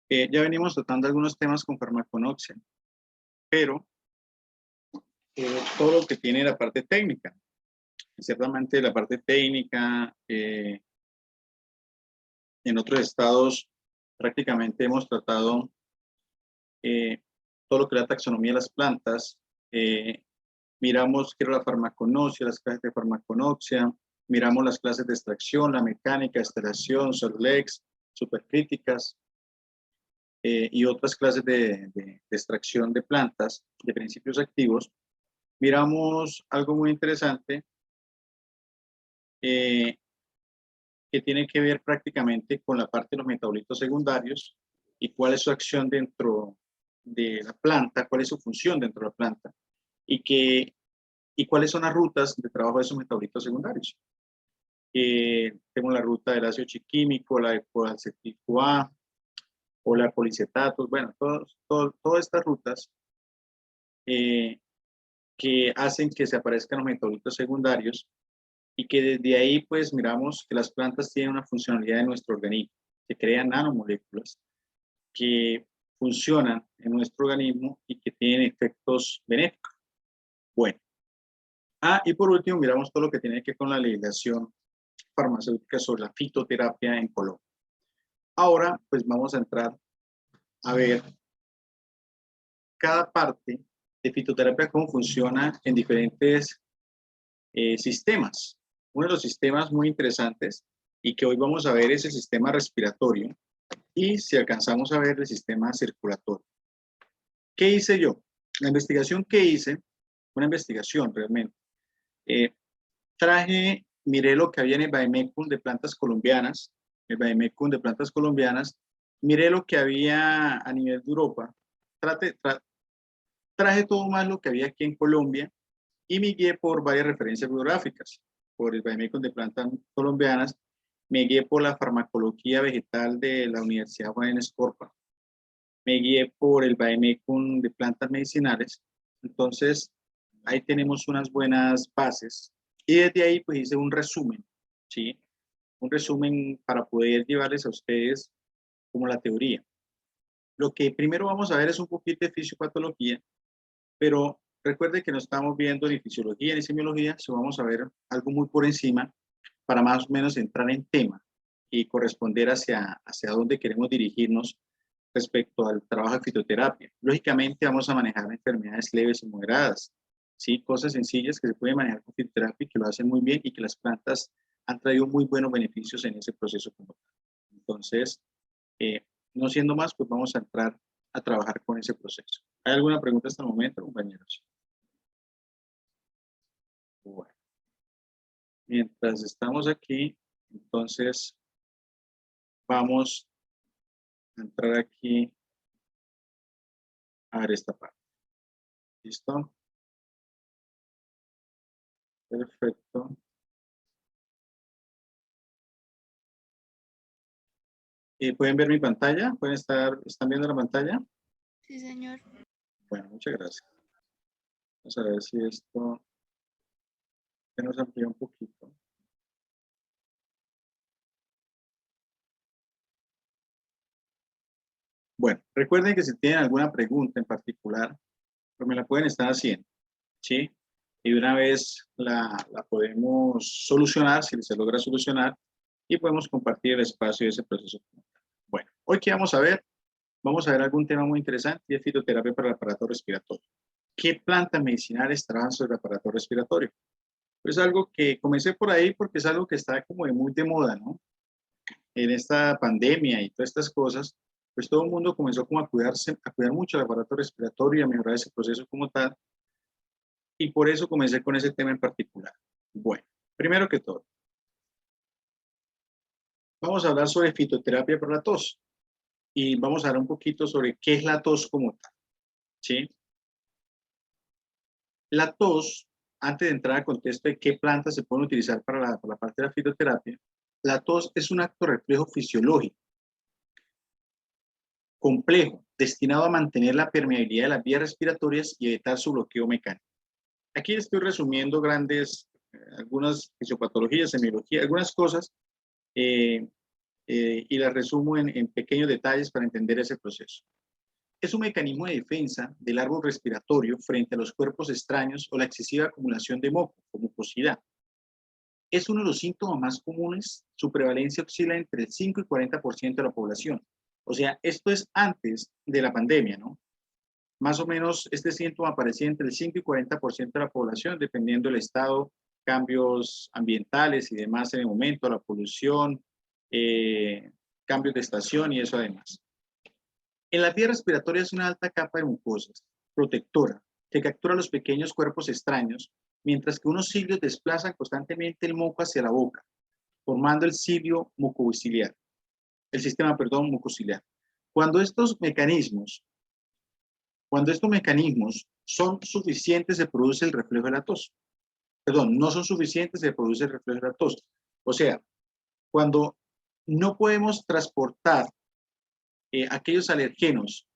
Ya venimos tratando algunos temas con farmaconoxia, pero todo lo que tiene la parte técnica. Ciertamente la parte técnica, en otros estados prácticamente hemos tratado todo lo que es la taxonomía de las plantas. Miramos qué era la farmaconoxia, las clases de farmaconoxia, miramos las clases de extracción, la mecánica, extracción, Sollex, supercríticas, y otras clases de extracción de plantas, de principios activos. Miramos algo muy interesante que tiene que ver prácticamente con la parte de los metabolitos secundarios y cuál es su acción dentro de la planta, cuál es su función dentro de la planta y cuáles son las rutas de trabajo de esos metabolitos secundarios. Tenemos la ruta del ácido chiquímico, la de coacetil A o la policetatos, bueno, todas estas rutas que hacen que se aparezcan los metabolitos secundarios y que desde ahí pues miramos que las plantas tienen una funcionalidad en nuestro organismo, que crean nanomoléculas que funcionan en nuestro organismo y que tienen efectos benéficos. Bueno, y por último miramos todo lo que tiene que ver con la legislación farmacéutica sobre la fitoterapia en Colombia. Ahora pues vamos a entrar a ver cada parte de fitoterapia, cómo funciona en diferentes sistemas. Uno de los sistemas muy interesantes y que hoy vamos a ver es el sistema respiratorio y si alcanzamos a ver el sistema circulatorio. ¿Qué hice yo? La investigación que hice, una investigación realmente, miré lo que había en el Vademecum de plantas colombianas, miré lo que había a nivel de Europa, traje todo más lo que había aquí en Colombia y me guié por varias referencias bibliográficas, por el Vademecum de plantas colombianas, me guié por la farmacología vegetal de la Universidad Juan Escorpa, me guié por el Vademecum de plantas medicinales. Entonces, ahí tenemos unas buenas bases y desde ahí pues hice un resumen, ¿sí? Un resumen para poder llevarles a ustedes como la teoría. Lo que primero vamos a ver es un poquito de fisiopatología, pero recuerde que no estamos viendo ni fisiología ni semiología, sino vamos a ver algo muy por encima para más o menos entrar en tema y corresponder hacia dónde queremos dirigirnos respecto al trabajo de fitoterapia. Lógicamente vamos a manejar enfermedades leves y moderadas, ¿sí? Cosas sencillas que se pueden manejar con fitoterapia y que lo hacen muy bien y que las plantas han traído muy buenos beneficios en ese proceso como tal. Entonces, no siendo más, pues vamos a entrar a trabajar con ese proceso. ¿Hay alguna pregunta hasta el momento, compañeros? Bueno, mientras estamos aquí, entonces vamos a entrar aquí a ver esta parte. ¿Listo? Perfecto. ¿Pueden ver mi pantalla? ¿Están viendo la pantalla? Sí, señor. Bueno, muchas gracias. Vamos a ver si esto se nos amplía un poquito. Bueno, recuerden que si tienen alguna pregunta en particular, pues me la pueden estar haciendo, ¿sí? Y de una vez la podemos solucionar, si se logra solucionar, y podemos compartir el espacio de ese proceso. Bueno, hoy que vamos a ver algún tema muy interesante y es fitoterapia para el aparato respiratorio. ¿Qué plantas medicinales trabajan sobre el aparato respiratorio? Pues algo que comencé por ahí porque es algo que está como muy de moda, ¿no? En esta pandemia y todas estas cosas, pues todo el mundo comenzó como a cuidar mucho el aparato respiratorio y a mejorar ese proceso como tal. Y por eso comencé con ese tema en particular. Bueno, primero que todo, vamos a hablar sobre fitoterapia para la tos. Y vamos a hablar un poquito sobre qué es la tos como tal, ¿sí? La tos, antes de entrar al contexto de qué plantas se pueden utilizar para la parte de la fitoterapia, la tos es un acto reflejo fisiológico complejo, destinado a mantener la permeabilidad de las vías respiratorias y evitar su bloqueo mecánico. Aquí estoy resumiendo algunas fisiopatologías, semiología, algunas cosas y las resumo en pequeños detalles para entender ese proceso. Es un mecanismo de defensa del árbol respiratorio frente a los cuerpos extraños o la excesiva acumulación de moco, como mucosidad. Es uno de los síntomas más comunes, su prevalencia oscila entre el 5 y 40% de la población. O sea, esto es antes de la pandemia, ¿no? Más o menos este síntoma aparecía entre el 5 y 40% de la población, dependiendo del estado, cambios ambientales y demás en el momento, la polución, cambios de estación y eso además. En la vía respiratoria es una alta capa de mucosas protectora que captura los pequeños cuerpos extraños, mientras que unos cilios desplazan constantemente el moco hacia la boca, formando el cilio mucociliar, el sistema, perdón, mucociliar. Cuando estos mecanismos son suficientes, se produce el reflejo de la tos. Perdón, no son suficientes, se produce el reflejo de la tos. O sea, cuando no podemos transportar aquellos alergenos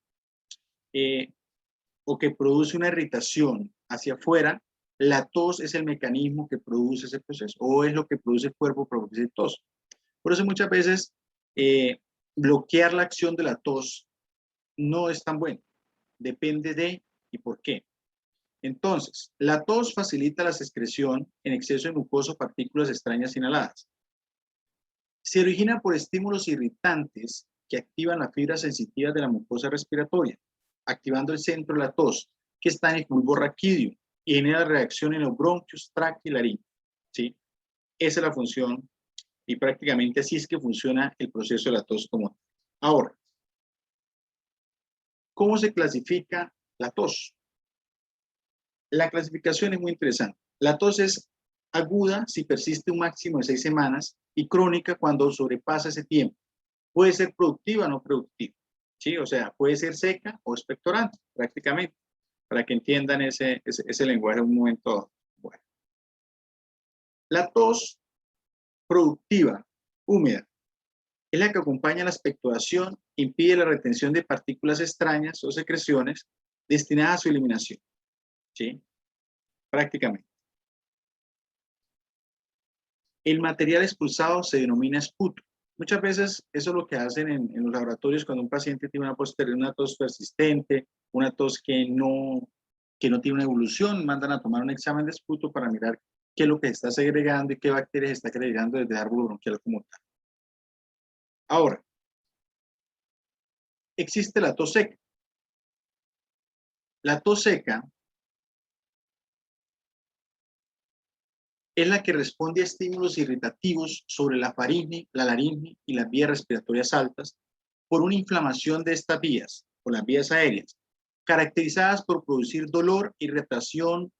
o que produce una irritación hacia afuera, la tos es el mecanismo que produce ese proceso, o es lo que produce el cuerpo para producir tos. Por eso muchas veces bloquear la acción de la tos no es tan bueno. Depende de y por qué. Entonces, la tos facilita la secreción en exceso de mucosa o partículas extrañas inhaladas. Se origina por estímulos irritantes que activan las fibras sensitivas de la mucosa respiratoria, activando el centro de la tos, que está en el bulbo raquídeo, y genera reacción en los bronquios, tráquea y laringe. ¿Sí? Esa es la función, y prácticamente así es que funciona el proceso de la tos como tal. Ahora, ¿cómo se clasifica la tos? La clasificación es muy interesante. La tos es aguda si persiste un máximo de 6 semanas y crónica cuando sobrepasa ese tiempo. Puede ser productiva o no productiva. ¿Sí? O sea, puede ser seca o expectorante, prácticamente, para que entiendan ese lenguaje en un momento. Bueno. La tos productiva, húmeda, es la que acompaña la expectoración, impide la retención de partículas extrañas o secreciones destinadas a su eliminación. ¿Sí? Prácticamente. El material expulsado se denomina esputo. Muchas veces eso es lo que hacen en los laboratorios cuando un paciente tiene una tos persistente, una tos que no tiene una evolución, mandan a tomar un examen de esputo para mirar qué es lo que está segregando y qué bacterias está agregando desde el árbol bronquial como tal. Ahora, existe la tos seca. La tos seca es la que responde a estímulos irritativos sobre la faringe, la laringe y las vías respiratorias altas por una inflamación de estas vías, o las vías aéreas, caracterizadas por producir dolor, irritación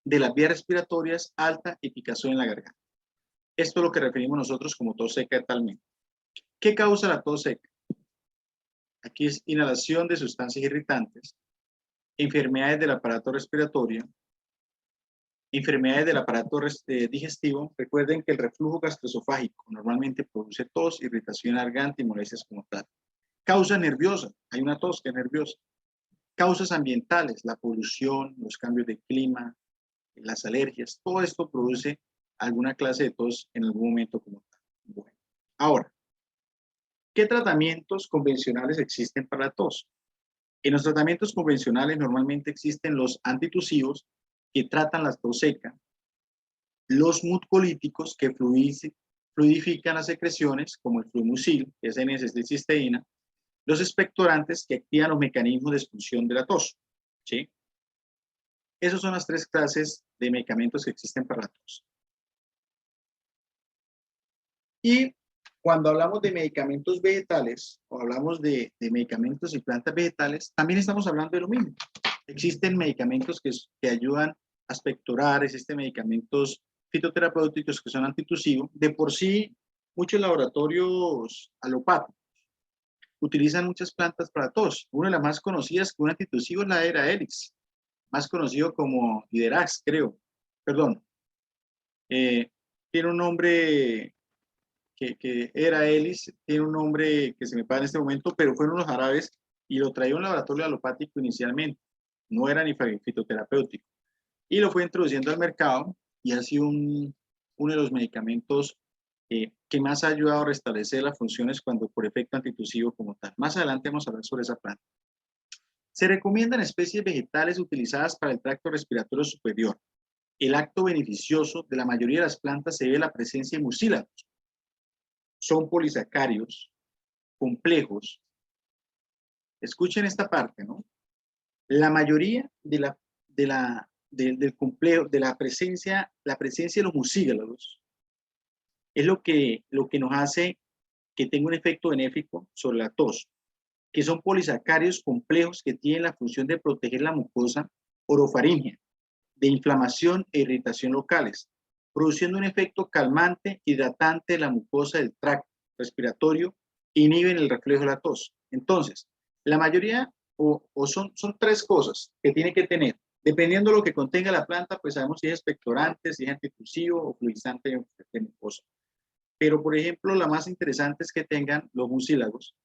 de las vías respiratorias alta y picazón en la garganta. Esto es lo que referimos nosotros como tos seca totalmente. ¿Qué causa la tos seca? Aquí es inhalación de sustancias irritantes, enfermedades del aparato respiratorio, enfermedades del aparato digestivo. Recuerden que el reflujo gastroesofágico normalmente produce tos, irritación garganta y molestias como tal. Causas nerviosas, hay una tos que es nerviosa. Causas ambientales, la polución, los cambios de clima, las alergias, todo esto produce alguna clase de tos en algún momento como tal. Bueno, ahora, ¿qué tratamientos convencionales existen para la tos? En los tratamientos convencionales normalmente existen los antitusivos que tratan la tos seca, los mucolíticos que fluidifican las secreciones, como el fluimucil, que es N-acetilcisteína, los expectorantes que activan los mecanismos de expulsión de la tos. ¿Sí? Esas son las 3 clases de medicamentos que existen para la tos. Y cuando hablamos de medicamentos vegetales, o hablamos de medicamentos y plantas vegetales, también estamos hablando de lo mismo. Existen medicamentos que ayudan a expectorar, existen medicamentos fitoterapéuticos que son antitusivos. De por sí, muchos laboratorios alopáticos utilizan muchas plantas para tos. Una de las más conocidas que un antitusivo es la Era Helix, más conocido como Liderax, creo. Perdón. Tiene un nombre que Era Helix, tiene un nombre que se me paga en este momento, pero fueron los árabes y lo traía un laboratorio alopático inicialmente. No era ni fitoterapéutico. Y lo fue introduciendo al mercado y ha sido uno de los medicamentos que más ha ayudado a restablecer las funciones cuando por efecto antitusivo como tal. Más adelante vamos a hablar sobre esa planta. Se recomiendan especies vegetales utilizadas para el tracto respiratorio superior. El acto beneficioso de la mayoría de las plantas se debe a la presencia de mucílagos. Son polisacáridos, complejos. Escuchen esta parte, ¿no? La mayoría del complejo, de la presencia de los mucílagos es lo que nos hace que tenga un efecto benéfico sobre la tos, que son polisacáridos complejos que tienen la función de proteger la mucosa orofaringea de inflamación e irritación locales, produciendo un efecto calmante, hidratante de la mucosa del tracto respiratorio, inhiben el reflejo de la tos. Entonces, la mayoría son tres cosas que tiene que tener. Dependiendo de lo que contenga la planta, pues sabemos si es expectorante, si es antitusivo o fluidizante de mucosa. Pero, por ejemplo, la más interesante es que tengan los mucílagos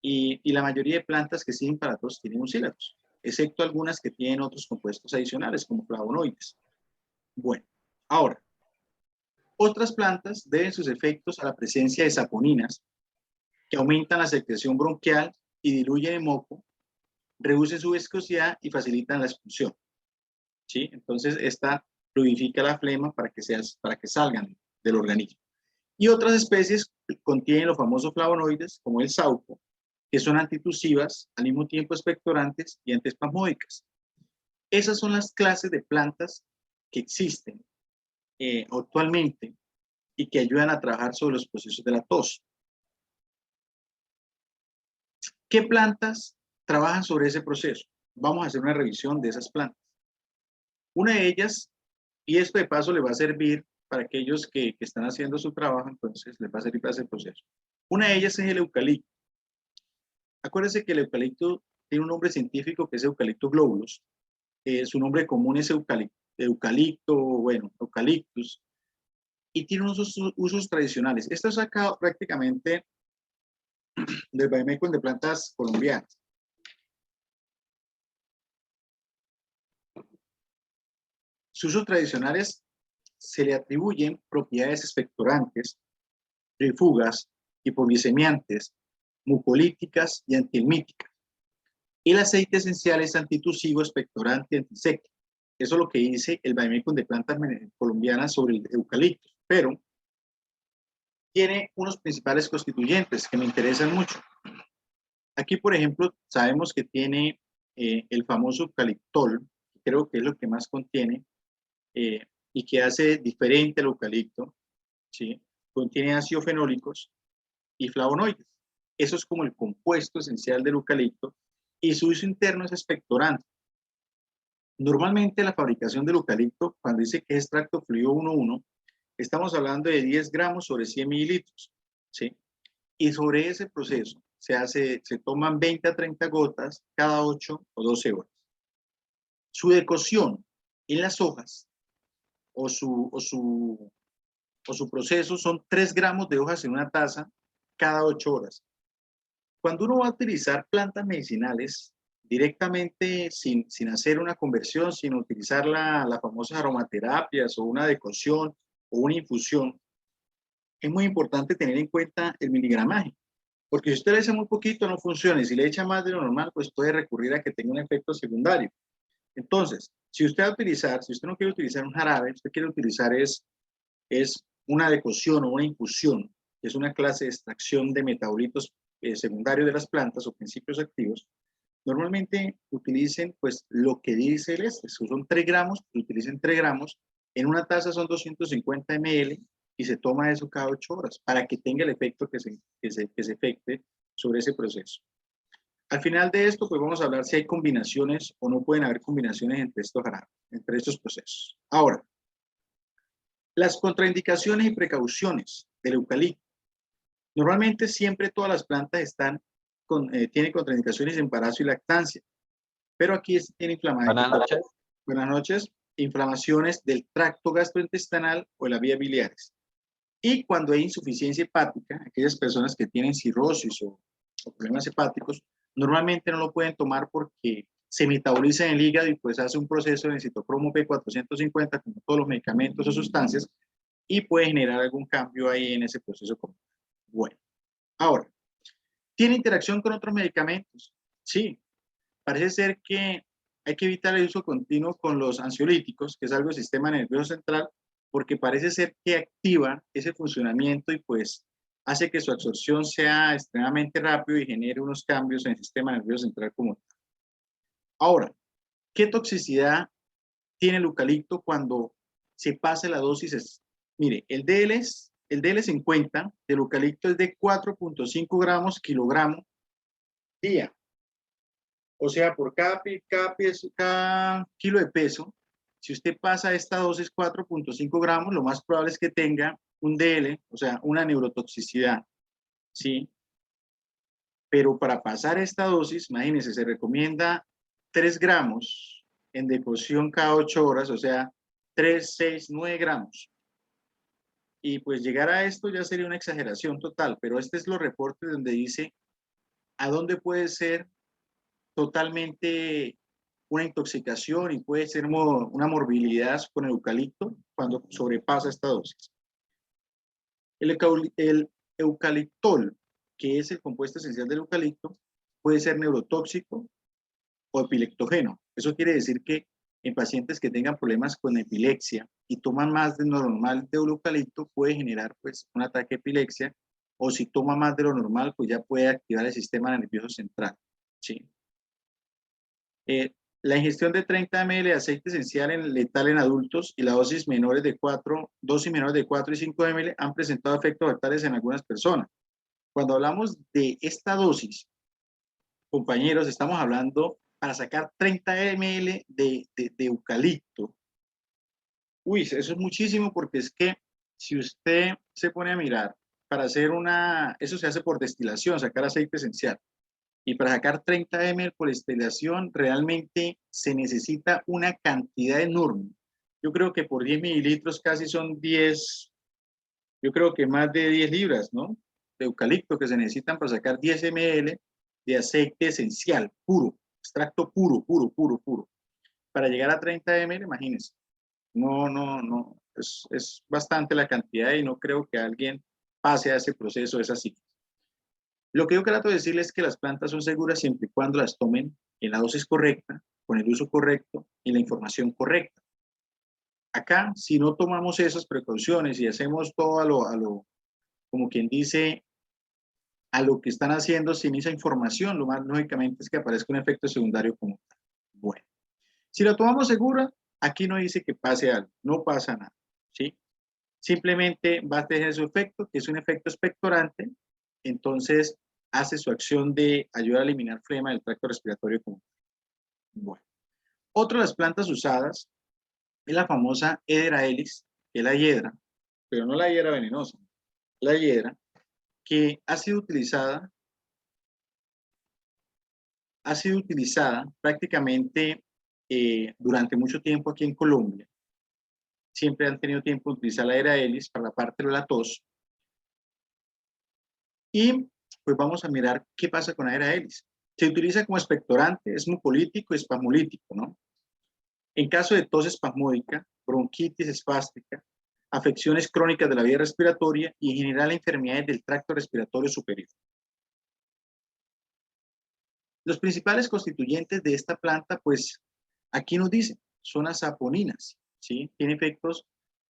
y la mayoría de plantas que sirven para tos tienen mucílagos, excepto algunas que tienen otros compuestos adicionales como flavonoides. Bueno, ahora, otras plantas deben sus efectos a la presencia de saponinas que aumentan la secreción bronquial y diluyen el moco, reducen su viscosidad y facilitan la expulsión. ¿Sí? Entonces, esta fluidifica la flema para que salgan del organismo. Y otras especies contienen los famosos flavonoides, como el sauco, que son antitusivas, al mismo tiempo expectorantes y antiespasmódicas. Esas son las clases de plantas que existen actualmente y que ayudan a trabajar sobre los procesos de la tos. ¿Qué plantas trabajan sobre ese proceso? Vamos a hacer una revisión de esas plantas. Una de ellas, y esto de paso le va a servir para aquellos que están haciendo su trabajo, entonces les va a servir para ese proceso. Una de ellas es el eucalipto. Acuérdense que el eucalipto tiene un nombre científico que es Eucaliptus globulus. Su nombre común es eucaliptus, y tiene unos usos tradicionales. Esto es sacado prácticamente del Vademécum de plantas colombianas. Sus usos tradicionales se le atribuyen propiedades expectorantes, trifugas, hipoglicemiantes, mucolíticas y antihelmíticas. El aceite esencial es antitusivo, expectorante y antiséptico. Eso es lo que dice el Vademécum de plantas colombianas sobre el eucalipto, pero tiene unos principales constituyentes que me interesan mucho. Aquí, por ejemplo, sabemos que tiene el famoso eucaliptol, que creo que es lo que más contiene, y que hace diferente al eucalipto, ¿sí? Contiene ácidos fenólicos y flavonoides. Eso es como el compuesto esencial del eucalipto, y su uso interno es expectorante. Normalmente la fabricación del eucalipto, cuando dice que es extracto fluido 1,1, estamos hablando de 10 gramos sobre 100 mililitros, ¿sí? Y sobre ese proceso se toman 20 a 30 gotas cada 8 o 12 horas. Su decocción en las hojas o su proceso son 3 gramos de hojas en una taza cada 8 horas. Cuando uno va a utilizar plantas medicinales directamente sin hacer una conversión, sin utilizar las famosas aromaterapias o una decocción o una infusión, es muy importante tener en cuenta el miligramaje, porque si usted le echa muy poquito no funciona, y si le echa más de lo normal, pues puede recurrir a que tenga un efecto secundario. Entonces, si usted no quiere utilizar un jarabe, usted quiere utilizar es una decocción o una infusión, que es una clase de extracción de metabolitos secundarios de las plantas o principios activos, normalmente utilicen pues lo que dice el son 3 gramos, utilicen 3 gramos, en una taza son 250 ml y se toma eso cada 8 horas para que tenga el efecto que se efectue sobre ese proceso. Al final de esto, pues vamos a hablar si hay combinaciones o no pueden haber combinaciones entre estos procesos. Ahora, las contraindicaciones y precauciones del eucalipto. Normalmente siempre todas las plantas tienen contraindicaciones de embarazo y lactancia, pero aquí tiene inflamación. Buenas noches. Buenas noches. Inflamaciones del tracto gastrointestinal o de las vías biliares. Y cuando hay insuficiencia hepática, aquellas personas que tienen cirrosis o problemas hepáticos, normalmente no lo pueden tomar porque se metaboliza en el hígado y pues hace un proceso de citocromo P450, como todos los medicamentos o sustancias, y puede generar algún cambio ahí en ese proceso. Bueno, ahora, ¿tiene interacción con otros medicamentos? Sí, parece ser que hay que evitar el uso continuo con los ansiolíticos, que es algo del sistema nervioso central, porque parece ser que activa ese funcionamiento y pues hace que su absorción sea extremadamente rápido y genere unos cambios en el sistema nervioso central como tal. Ahora, ¿qué toxicidad tiene el eucalipto cuando se pasa la dosis? Mire, el DL50 del eucalipto es de 4.5 gramos kilogramo día. O sea, por cada kilo de peso, si usted pasa esta dosis 4.5 gramos, lo más probable es que tenga un DL, o sea, una neurotoxicidad, ¿sí? Pero para pasar esta dosis, imagínense, se recomienda 3 gramos en decocción cada 8 horas, o sea, 3, 6, 9 gramos. Y pues llegar a esto ya sería una exageración total, pero este es los reportes donde dice a dónde puede ser totalmente una intoxicación y puede ser una morbilidad con el eucalipto cuando sobrepasa esta dosis. El eucaliptol, que es el compuesto esencial del eucalipto, puede ser neurotóxico o epileptógeno. Eso quiere decir que en pacientes que tengan problemas con epilepsia y toman más de lo normal de eucalipto, puede generar pues un ataque de epilepsia, o si toma más de lo normal, pues ya puede activar el sistema nervioso central. ¿Sí? La ingestión de 30 ml de aceite esencial letal en adultos y la dosis menores de 4 y 5 ml han presentado efectos fatales en algunas personas. Cuando hablamos de esta dosis, compañeros, estamos hablando para sacar 30 ml de eucalipto. Uy, eso es muchísimo, porque es que si usted se pone a mirar, eso se hace por destilación, sacar aceite esencial. Y para sacar 30 ml por destilación, realmente se necesita una cantidad enorme. Yo creo que por 10 mililitros casi son 10, yo creo que más de 10 libras, ¿no? De eucalipto que se necesitan para sacar 10 ml de aceite esencial, puro, extracto puro, puro, puro, puro. Para llegar a 30 ml, imagínense. No, es bastante la cantidad y no creo que alguien pase a ese proceso, es así. Lo que yo trato de decirles es que las plantas son seguras siempre y cuando las tomen en la dosis correcta, con el uso correcto y la información correcta. Acá, si no tomamos esas precauciones y hacemos todo como quien dice, a lo que están haciendo sin esa información, lo más lógicamente es que aparezca un efecto secundario como tal. Bueno, si la tomamos segura, aquí no dice que pase algo, no pasa nada, ¿sí? Simplemente va a tener su efecto, que es un efecto expectorante, entonces hace su acción de ayudar a eliminar flema del tracto respiratorio común. Bueno, otra de las plantas usadas es la famosa Hedera elis, que es la hiedra, pero no la hiedra venenosa, la hiedra que ha sido utilizada prácticamente durante mucho tiempo aquí en Colombia. Siempre han tenido tiempo de utilizar la Hedera elis para la parte de la tos. Y pues vamos a mirar qué pasa con la Hedera elis. Se utiliza como expectorante, es mucolítico y espasmolítico, ¿no? En caso de tos espasmódica, bronquitis espástica, afecciones crónicas de la vía respiratoria y en general enfermedades del tracto respiratorio superior. Los principales constituyentes de esta planta, pues aquí nos dicen, son las saponinas, ¿sí? Tiene efectos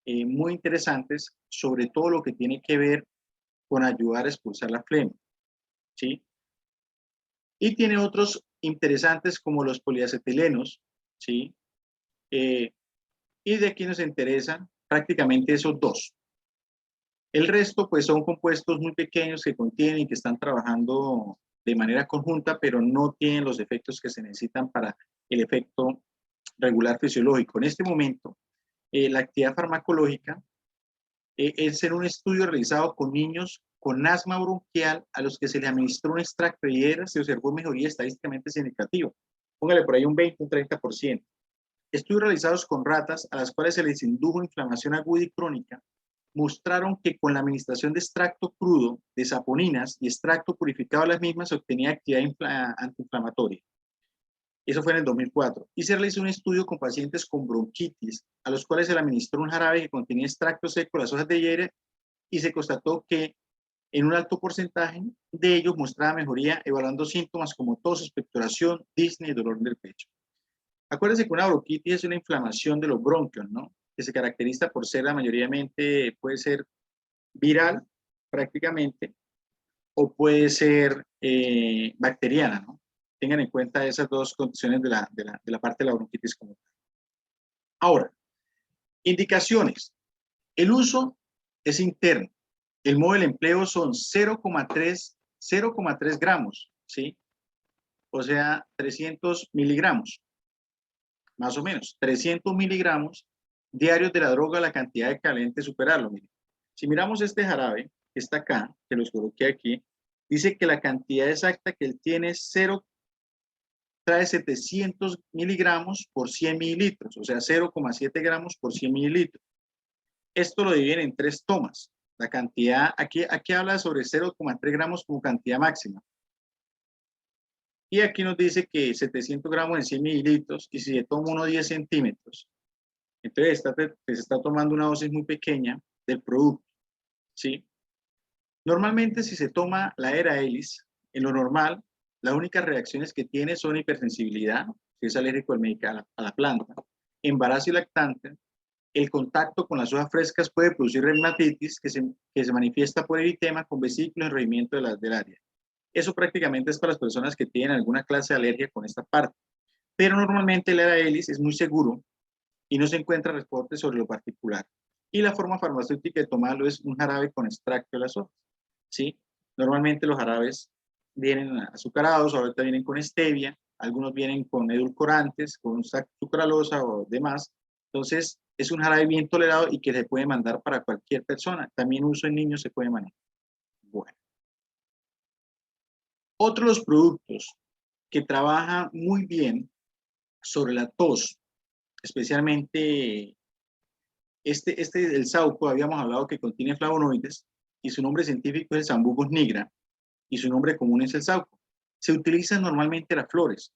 muy interesantes, sobre todo lo que tiene que ver con ayudar a expulsar la flema, ¿sí? Y tiene otros interesantes como los poliacetilenos, ¿sí? Y de aquí nos interesan prácticamente esos dos. El resto, pues, son compuestos muy pequeños que contienen y que están trabajando de manera conjunta, pero no tienen los efectos que se necesitan para el efecto regular fisiológico. En este momento, la actividad farmacológica es en un estudio realizado con niños con asma bronquial a los que se les administró un extracto de hiedra, se observó mejoría estadísticamente significativa. Póngale por ahí un 20, un 30%. Estudios realizados con ratas a las cuales se les indujo inflamación aguda y crónica mostraron que con la administración de extracto crudo de saponinas y extracto purificado de las mismas se obtenía actividad antiinflamatoria. Eso fue en el 2004. Y se realizó un estudio con pacientes con bronquitis, a los cuales se le administró un jarabe que contenía extracto seco de las hojas de hierba y se constató que en un alto porcentaje de ellos mostraba mejoría evaluando síntomas como tos, expectoración, disnea y dolor del pecho. Acuérdense que una bronquitis es una inflamación de los bronquios, ¿no? Que se caracteriza por ser la mayoritariamente, puede ser viral prácticamente, o puede ser bacteriana, ¿no? Tengan en cuenta esas dos condiciones de la parte de la bronquitis como tal. Ahora, indicaciones. El uso es interno. El modo del empleo son 0,3 gramos, ¿sí? O sea, 300 miligramos, más o menos. 300 miligramos diarios de la droga, la cantidad de caliente superarlo. Miren. Si miramos este jarabe que está acá, que los coloqué aquí, dice que la cantidad exacta que él tiene es 0, trae 700 miligramos por 100 mililitros, o sea, 0,7 gramos por 100 mililitros. Esto lo dividen en 3 tomas. La cantidad, aquí habla sobre 0,3 gramos como cantidad máxima. Y aquí nos dice que 700 gramos en 100 mililitros, y si se toma uno 10 centímetros, entonces se está tomando una dosis muy pequeña del producto, ¿sí? Normalmente si se toma la Era-Elis, en lo normal, las únicas reacciones que tiene son hipersensibilidad, si es alérgico a la planta, embarazo y lactante. El contacto con las hojas frescas puede producir reumatitis que se manifiesta por eritema con vesículas y enrojimiento del área. Eso prácticamente es para las personas que tienen alguna clase de alergia con esta parte. Pero normalmente el Era-Elis es muy seguro y no se encuentra reporte sobre lo particular. Y la forma farmacéutica de tomarlo es un jarabe con extracto de las hojas, ¿sí? Normalmente los jarabes vienen azucarados, ahorita vienen con stevia, algunos vienen con edulcorantes, con sucralosa o demás. Entonces, es un jarabe bien tolerado y que se puede mandar para cualquier persona. También uso en niños se puede manejar. Bueno. Otro de los productos que trabaja muy bien sobre la tos, especialmente el sauco, habíamos hablado que contiene flavonoides y su nombre científico es el Sambucus nigra y su nombre común es el sauco. Se utilizan normalmente las flores.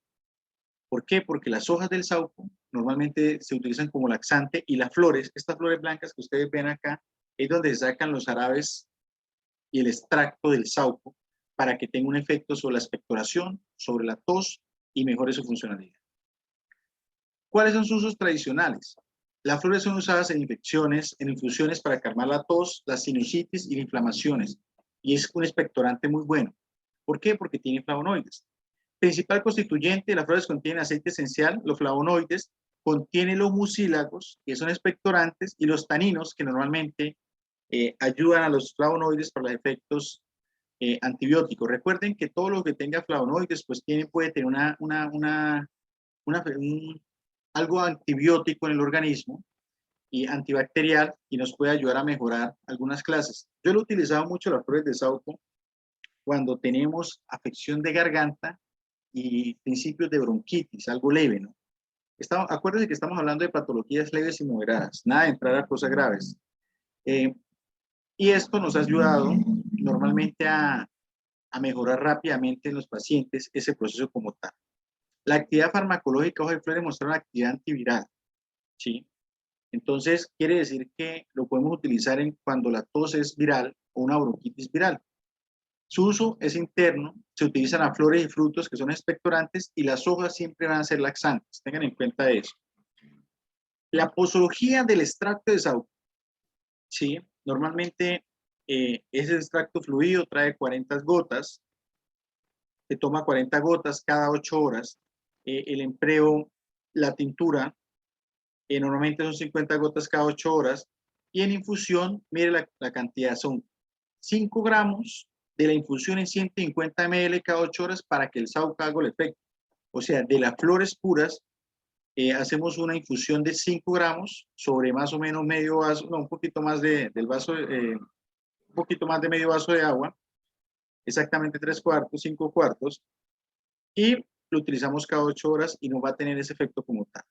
¿Por qué? Porque las hojas del sauco normalmente se utilizan como laxante y las flores, estas flores blancas que ustedes ven acá, es donde se sacan los jarabes y el extracto del sauco para que tenga un efecto sobre la expectoración, sobre la tos y mejore su funcionalidad. ¿Cuáles son sus usos tradicionales? Las flores son usadas en infecciones, en infusiones para calmar la tos, la sinusitis y las inflamaciones. Y es un expectorante muy bueno. ¿Por qué? Porque tiene flavonoides. Principal constituyente, las flores contienen aceite esencial, los flavonoides, contiene los mucílagos, que son expectorantes, y los taninos, que normalmente ayudan a los flavonoides para los efectos antibióticos. Recuerden que todo lo que tenga flavonoides, pues puede tener algo antibiótico en el organismo y antibacterial y nos puede ayudar a mejorar algunas clases. Yo lo he utilizado mucho las flores de sauco cuando tenemos afección de garganta y principios de bronquitis, algo leve, ¿no? Acuérdense que estamos hablando de patologías leves y moderadas, nada de entrar a cosas graves. Y esto nos ha ayudado normalmente a mejorar rápidamente en los pacientes ese proceso como tal. La actividad farmacológica hoja de flores muestra una actividad antiviral, ¿sí? Entonces, quiere decir que lo podemos utilizar cuando la tos es viral o una bronquitis viral. Su uso es interno, se utilizan las flores y frutos que son expectorantes y las hojas siempre van a ser laxantes, tengan en cuenta eso. La posología del extracto de sauco, ¿sí? Normalmente ese extracto fluido trae 40 gotas, se toma 40 gotas cada 8 horas, el empleo, la tintura, normalmente son 50 gotas cada 8 horas, y en infusión, mire la cantidad, son 5 gramos de la infusión en 150 ml cada 8 horas para que el sauco haga el efecto. O sea, de las flores puras, hacemos una infusión de 5 gramos sobre más o menos medio vaso, no, un poquito más del vaso, un poquito más de medio vaso de agua, exactamente 3/4, 5/4, y lo utilizamos cada 8 horas y no va a tener ese efecto como tal.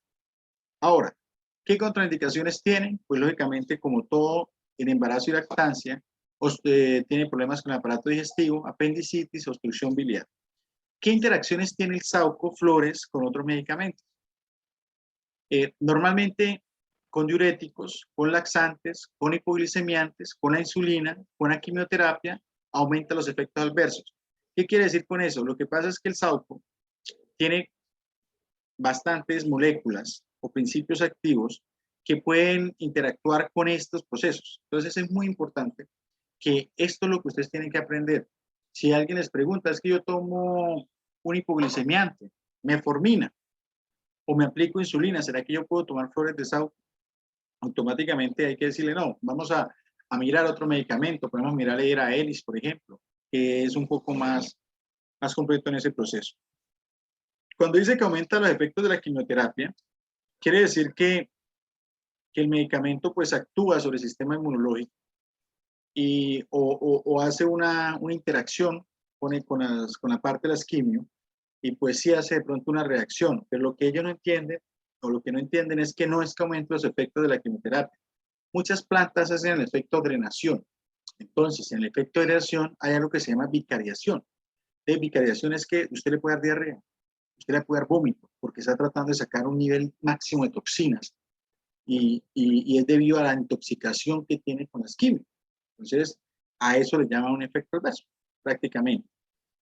Ahora, ¿qué contraindicaciones tienen? Pues lógicamente, como todo en embarazo y lactancia, tiene problemas con el aparato digestivo, apendicitis, obstrucción biliar. ¿Qué interacciones tiene el saúco flores con otros medicamentos? Normalmente con diuréticos, con laxantes, con hipoglicemiantes, con la insulina, con la quimioterapia, aumenta los efectos adversos. ¿Qué quiere decir con eso? Lo que pasa es que el saúco tiene bastantes moléculas o principios activos que pueden interactuar con estos procesos. Entonces es muy importante que esto es lo que ustedes tienen que aprender. Si alguien les pregunta, es que yo tomo un hipoglicemiante, metformina, o me aplico insulina, ¿será que yo puedo tomar flores de saúco? Automáticamente hay que decirle, no, vamos a mirar otro medicamento, podemos mirar a Elis, por ejemplo, que es un poco más completo en ese proceso. Cuando dice que aumenta los efectos de la quimioterapia, quiere decir que el medicamento pues actúa sobre el sistema inmunológico o hace una interacción con la parte de las quimio y pues sí hace de pronto una reacción, pero lo que ellos no entienden o lo que no entienden es que no es que aumente los efectos de la quimioterapia. Muchas plantas hacen el efecto de drenación. Entonces, en el efecto de drenación hay algo que se llama bicariación. Bicariación es que usted le puede dar diarrea, usted le puede dar vómito, porque está tratando de sacar un nivel máximo de toxinas y es debido a la intoxicación que tiene con las quimios. Entonces, a eso le llama un efecto adverso, prácticamente.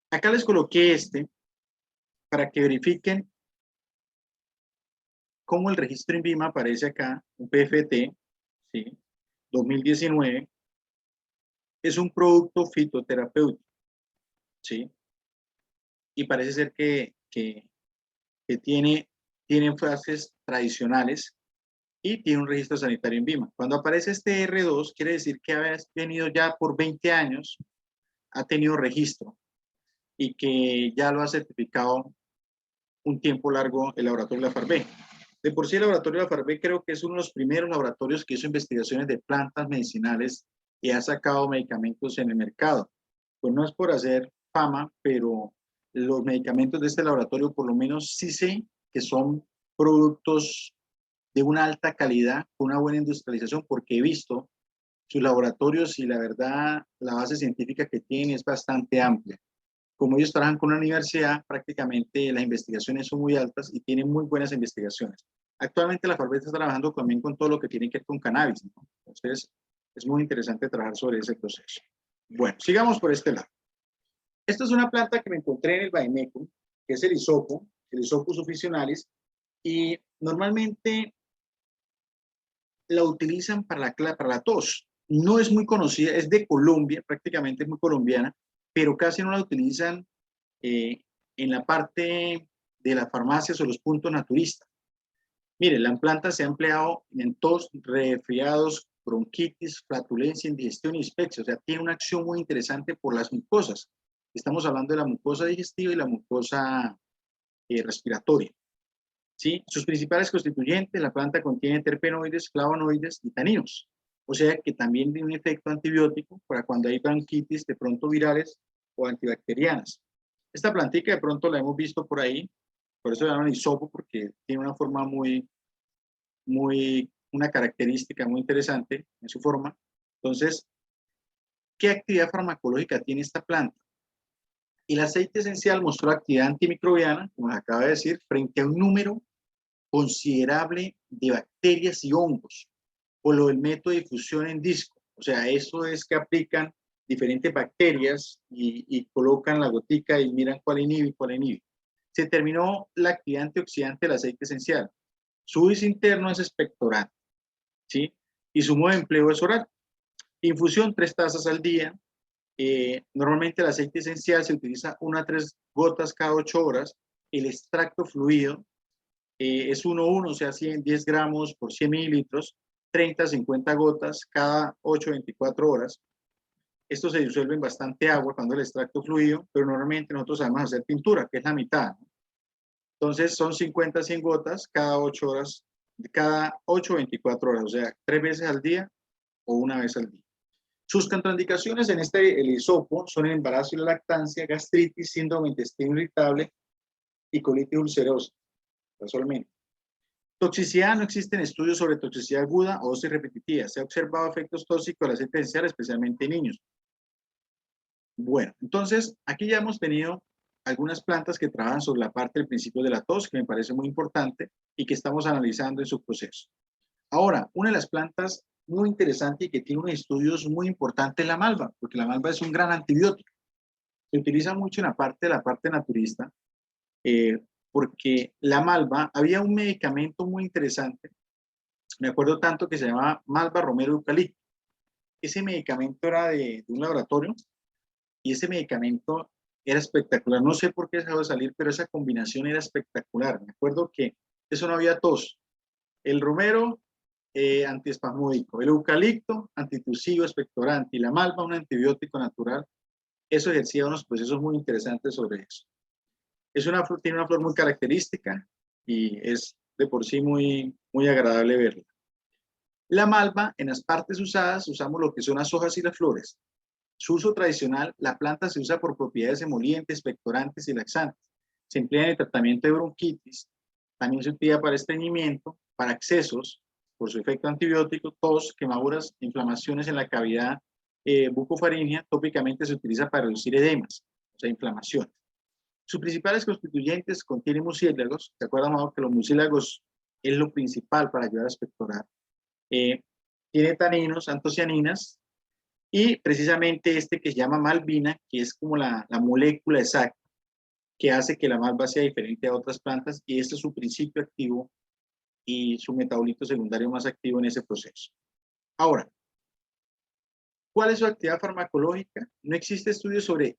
Acá les coloqué este para que verifiquen cómo el registro INVIMA aparece acá, un PFT, ¿sí? 2019, es un producto fitoterapéutico, ¿sí? Y parece ser que tiene fases tradicionales y tiene un registro sanitario INVIMA. Cuando aparece este R2, quiere decir que ha venido ya por 20 años, ha tenido registro y que ya lo ha certificado un tiempo largo el laboratorio de la FARB. De por sí el laboratorio de la FARB creo que es uno de los primeros laboratorios que hizo investigaciones de plantas medicinales y ha sacado medicamentos en el mercado. Pues no es por hacer fama, pero los medicamentos de este laboratorio por lo menos sí sé que son productos de una alta calidad, con una buena industrialización, porque he visto sus laboratorios y la verdad la base científica que tienen es bastante amplia. Como ellos trabajan con una universidad, prácticamente las investigaciones son muy altas y tienen muy buenas investigaciones. Actualmente la FARB está trabajando también con todo lo que tiene que ver con cannabis, ¿no? Entonces, es muy interesante trabajar sobre ese proceso. Bueno, sigamos por este lado. Esta es una planta que me encontré en el Bademecum, que es el Hisopus officinalis, y normalmente la utilizan para la tos. No es muy conocida, es de Colombia, prácticamente es muy colombiana, pero casi no la utilizan en la parte de las farmacias o los puntos naturistas. Mire, la planta se ha empleado en tos, resfriados, bronquitis, flatulencia, indigestión y dispepsia. O sea, tiene una acción muy interesante por las mucosas. Estamos hablando de la mucosa digestiva y la mucosa respiratoria. ¿Sí? Sus principales constituyentes, la planta contiene terpenoides, flavonoides y taninos. O sea que también tiene un efecto antibiótico para cuando hay bronquitis de pronto virales o antibacterianas. Esta plantica de pronto la hemos visto por ahí, por eso la llaman hisopo, porque tiene una forma una característica muy interesante en su forma. Entonces, ¿qué actividad farmacológica tiene esta planta? El aceite esencial mostró actividad antimicrobiana, como les acaba de decir, frente a un número considerable de bacterias y hongos, por lo del método de difusión en disco. O sea, eso es que aplican diferentes bacterias y colocan la gotica y miran cuál inhibe y cuál inhibe. Se determinó la actividad antioxidante del aceite esencial. Su uso interno es expectorante, ¿sí? Y su modo de empleo es oral. Infusión 3 tazas al día. Normalmente el aceite esencial se utiliza 1 a 3 gotas cada 8 horas. El extracto fluido es 1:1, o sea, 10 gramos por 100 mililitros, 30 a 50 gotas cada 8 a 24 horas. Esto se disuelve en bastante agua cuando el extracto fluido, pero normalmente nosotros sabemos hacer pintura, que es la mitad, ¿no? Entonces son 50 a 100 gotas cada 8 horas, cada 8 a 24 horas, o sea, 3 veces al día o una vez al día. Sus contraindicaciones en el hisopo son el embarazo y la lactancia, gastritis, síndrome de intestino irritable y colitis ulcerosa, casualmente. Toxicidad: no existen estudios sobre toxicidad aguda o dosis repetitiva. Se ha observado efectos tóxicos del aceite esencial, especialmente en niños. Bueno, entonces aquí ya hemos tenido algunas plantas que trabajan sobre la parte del principio de la tos, que me parece muy importante y que estamos analizando en su proceso. Ahora, una de las plantas muy interesante y que tiene unos estudios muy importantes es la malva, porque la malva es un gran antibiótico. Se utiliza mucho en la parte naturista, porque la malva, había un medicamento muy interesante, me acuerdo tanto que se llamaba malva romero eucalipto. Ese medicamento era de un laboratorio y ese medicamento era espectacular. No sé por qué dejó de salir, pero esa combinación era espectacular. Me acuerdo que eso no había tos. El romero, antiespasmódico. El eucalipto, antitusivo, expectorante. Y la malva, un antibiótico natural. Eso ejercía unos procesos muy interesantes sobre eso. Tiene una flor muy característica y es de por sí muy agradable verla. La malva, en las partes usadas, usamos lo que son las hojas y las flores. Su uso tradicional, la planta se usa por propiedades emolientes, expectorantes y laxantes. Se emplea en el tratamiento de bronquitis, también se utiliza para estreñimiento, para accesos, por su efecto antibiótico, tos, quemaduras, inflamaciones en la cavidad bucofaríngea. Tópicamente se utiliza para reducir edemas, o sea, inflamaciones. Sus principales constituyentes contienen mucílagos. ¿Se acuerdan, Amado, que los mucílagos es lo principal para ayudar a expectorar? Tiene taninos, antocianinas, y precisamente este que se llama malvina, que es como la molécula exacta que hace que la malva sea diferente a otras plantas, y este es su principio activo y su metabolito secundario más activo en ese proceso. Ahora, ¿cuál es su actividad farmacológica? No existe estudio sobre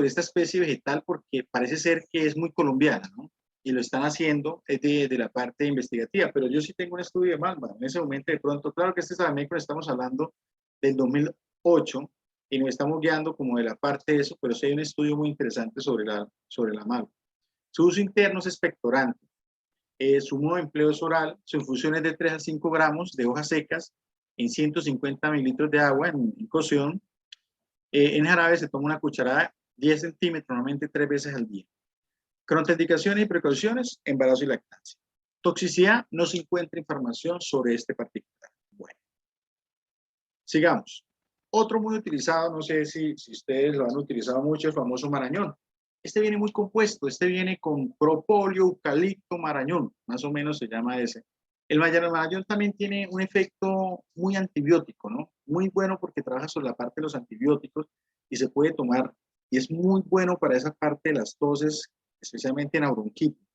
esta especie vegetal porque parece ser que es muy colombiana, ¿no? Y lo están haciendo de la parte investigativa, pero yo sí tengo un estudio de malva. En ese momento, de pronto, claro que este es también cuando estamos hablando del 2008 y nos estamos guiando como de la parte de eso, pero sí hay un estudio muy interesante sobre la malva. Su uso interno es expectorante. Su modo de empleo es oral. Su infusión es de 3 a 5 gramos de hojas secas en 150 mililitros de agua en cocción. En jarabe se toma una cucharada 10 centímetros, normalmente 3 veces al día. Contraindicaciones y precauciones, embarazo y lactancia. Toxicidad, no se encuentra información sobre este particular. Bueno, sigamos. Otro muy utilizado, no sé si ustedes lo han utilizado mucho, el famoso marañón. Este viene muy compuesto, este viene con propóleo, eucalipto, marañón, más o menos se llama ese. El marañón también tiene un efecto muy antibiótico, ¿no? Muy bueno porque trabaja sobre la parte de los antibióticos y se puede tomar, y es muy bueno para esa parte de las toses, especialmente en la bronquitis.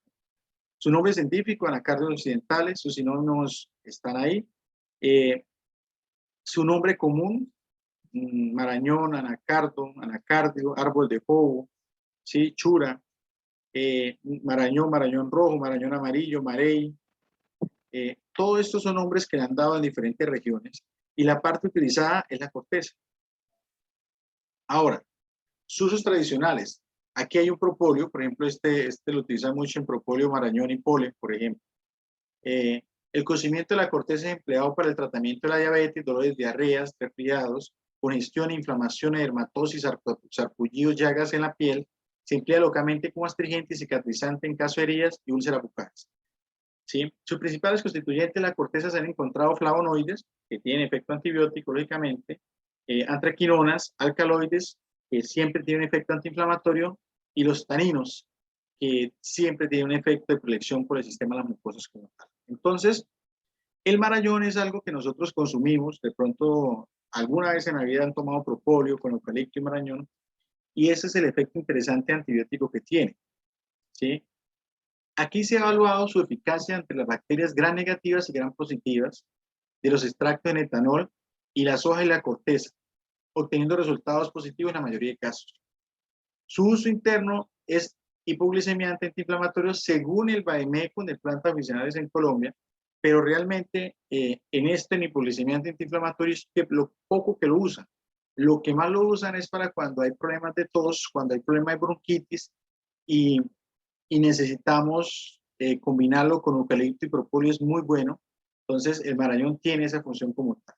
Su nombre científico, Anacardium occidentales, sus sinónimos están ahí. Su nombre común, marañón, anacardio, árbol de jobo, ¿sí? Chura, marañón rojo, marañón amarillo, marey. Todos estos son nombres que le han dado en diferentes regiones y la parte utilizada es la corteza. Ahora, sus usos tradicionales. Aquí hay un propóleo, por ejemplo, este lo utiliza mucho en propóleo, marañón y polen, por ejemplo. El cocimiento de la corteza es empleado para el tratamiento de la diabetes, dolores, diarreas, resfriados, congestión, inflamación, dermatosis, sarpullidos, llagas en la piel. Se emplea localmente como astringente y cicatrizante en caso de heridas y úlceras bucales. ¿Sí? Sus principales constituyentes de la corteza se han encontrado flavonoides, que tienen efecto antibiótico, lógicamente, antraquinonas, alcaloides, que siempre tienen un efecto antiinflamatorio, y los taninos, que siempre tienen un efecto de protección por el sistema de las mucosas como tal. Entonces, el marañón es algo que nosotros consumimos, de pronto alguna vez en la vida han tomado propóleo con eucalipto y marañón, y ese es el efecto interesante antibiótico que tiene, ¿sí? Aquí se ha evaluado su eficacia ante las bacterias gram negativas y gram positivas de los extractos en etanol y las hojas y la corteza, obteniendo resultados positivos en la mayoría de casos. Su uso interno es hipoglicemiante antiinflamatorio según el Vademecum de plantas medicinales en Colombia, pero realmente en este hipoglicemiante antiinflamatorio es que lo poco que lo usan. Lo que más lo usan es para cuando hay problemas de tos, cuando hay problemas de bronquitis y necesitamos combinarlo con eucalipto y propóleo, es muy bueno. Entonces el marañón tiene esa función como tal.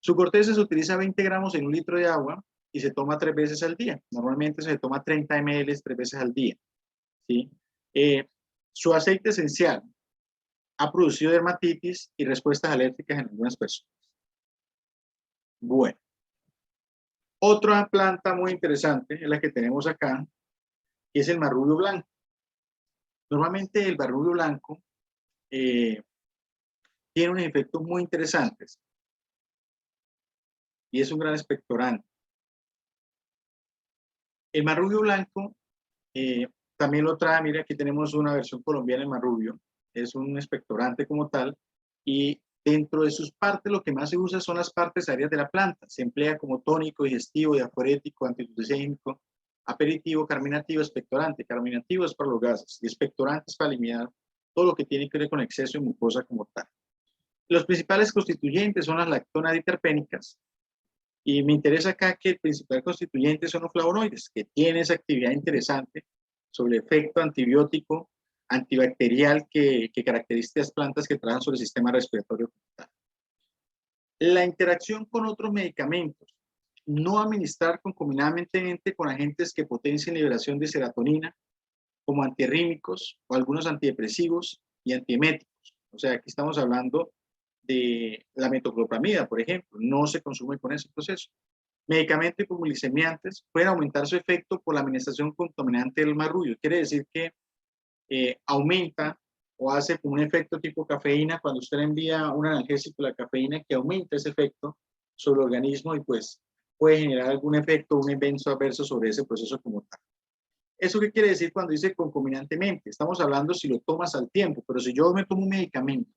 Su corteza se utiliza 20 gramos en un litro de agua y se toma 3 veces al día. Normalmente se toma 30 ml 3 veces al día, ¿sí? Su aceite esencial ha producido dermatitis y respuestas alérgicas en algunas personas. Bueno, otra planta muy interesante es la que tenemos acá, que es el marrubio blanco. Normalmente el marrubio blanco tiene unos efectos muy interesantes y es un gran expectorante. El marrubio blanco también lo trae, mira, aquí tenemos una versión colombiana del marrubio, es un expectorante como tal, y dentro de sus partes lo que más se usa son las partes aéreas de la planta. Se emplea como tónico, digestivo, diaforético, antitusígeno, aperitivo, carminativo, expectorante. Carminativo es para los gases y expectorante es para eliminar todo lo que tiene que ver con exceso de mucosa como tal. Los principales constituyentes son las lactonas diterpénicas, y me interesa acá que el principal constituyente son los flavonoides, que tienen esa actividad interesante sobre el efecto antibiótico, antibacterial que caracteriza las plantas que trabajan sobre el sistema respiratorio. La interacción con otros medicamentos, no administrar concomitantemente con agentes que potencien liberación de serotonina, como antiarrítmicos o algunos antidepresivos y antieméticos. O sea, aquí estamos hablando de la metoclopramida, por ejemplo, no se consume con ese proceso. Medicamentos hipoglicemiantes pueden aumentar su efecto por la administración contaminante del marrubio. Quiere decir que aumenta o hace como un efecto tipo cafeína cuando usted le envía un analgésico, la cafeína, que aumenta ese efecto sobre el organismo y pues puede generar algún efecto, un evento adverso sobre ese proceso como tal. ¿Eso qué quiere decir cuando dice concomitantemente? Estamos hablando si lo tomas al tiempo, pero si yo me tomo un medicamento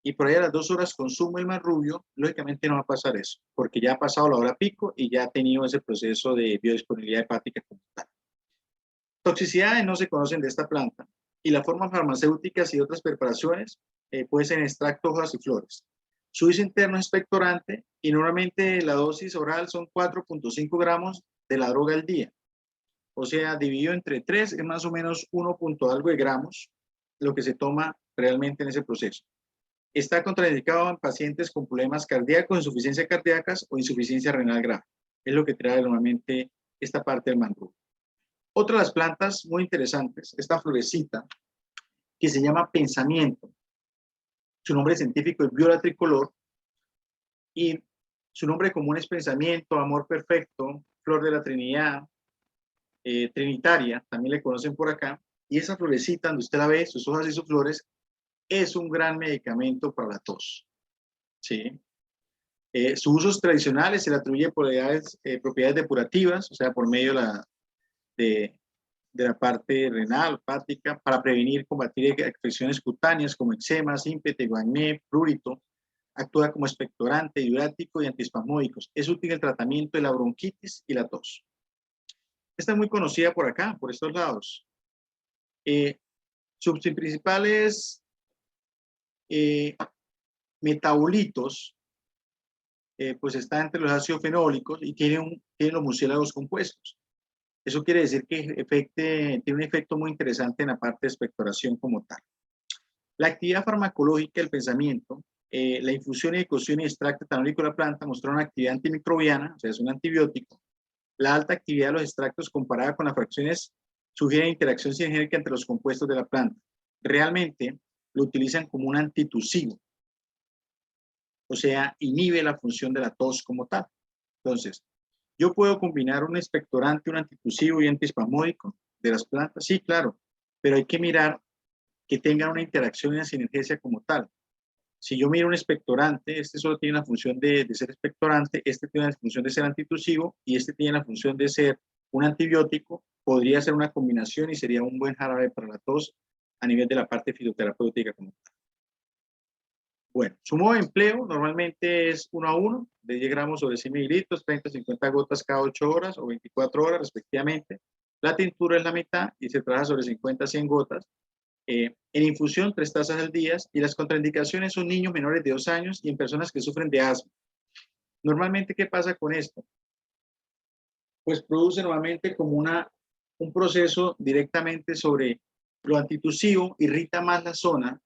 y por ahí a las 2 horas consumo el marrubio, lógicamente no va a pasar eso, porque ya ha pasado la hora pico y ya ha tenido ese proceso de biodisponibilidad hepática como tal. Toxicidades no se conocen de esta planta y las formas farmacéuticas y otras preparaciones pueden ser en extracto, hojas y flores. Su uso interno es expectorante y normalmente la dosis oral son 4.5 gramos de la droga al día. O sea, dividido entre 3 es más o menos 1 algo de gramos lo que se toma realmente en ese proceso. Está contraindicado en pacientes con problemas cardíacos, insuficiencia cardíacas o insuficiencia renal grave. Es lo que trae normalmente esta parte del marrubio. Otra de las plantas muy interesantes, esta florecita, que se llama pensamiento. Su nombre científico es viola tricolor y su nombre común es pensamiento, amor perfecto, flor de la Trinidad, trinitaria, también le conocen por acá. Y esa florecita, donde usted la ve, sus hojas y sus flores, es un gran medicamento para la tos. ¿Sí? Sus usos tradicionales se le atribuye propiedades depurativas, o sea, por medio de la parte renal, hepática, para prevenir, combatir afecciones cutáneas como eczemas, ímpetu, acné, prurito. Actúa como expectorante, diurético y antiespasmódicos. Es útil en el tratamiento de la bronquitis y la tos. Esta es muy conocida por acá, por estos lados. Sus principales metabolitos, pues está entre los ácidos fenólicos y tiene los mucílagos compuestos. Eso quiere decir que tiene un efecto muy interesante en la parte de expectoración como tal. La actividad farmacológica del pensamiento, la infusión y decocción y extracto etanólico de la planta mostró una actividad antimicrobiana, o sea, es un antibiótico. La alta actividad de los extractos comparada con las fracciones sugiere interacción sinergética entre los compuestos de la planta. Realmente lo utilizan como un antitusivo, o sea, inhibe la función de la tos como tal. Entonces, ¿yo puedo combinar un expectorante, un antitusivo y antiespasmódico de las plantas? Sí, claro, pero hay que mirar que tengan una interacción y una sinergia como tal. Si yo miro un expectorante, este solo tiene la función de ser expectorante, este tiene la función de ser antitusivo y este tiene la función de ser un antibiótico, podría ser una combinación y sería un buen jarabe para la tos a nivel de la parte fitoterapéutica como tal. Bueno, su modo de empleo normalmente es 1 a 1, de 10 gramos sobre 100 mililitros, 30 a 50 gotas cada 8 horas o 24 horas respectivamente. La tintura es la mitad y se trabaja sobre 50 a 100 gotas. En infusión, 3 tazas al día y las contraindicaciones son niños menores de 2 años y en personas que sufren de asma. Normalmente, ¿qué pasa con esto? Pues produce normalmente como un proceso directamente sobre lo antitusivo, irrita más la zona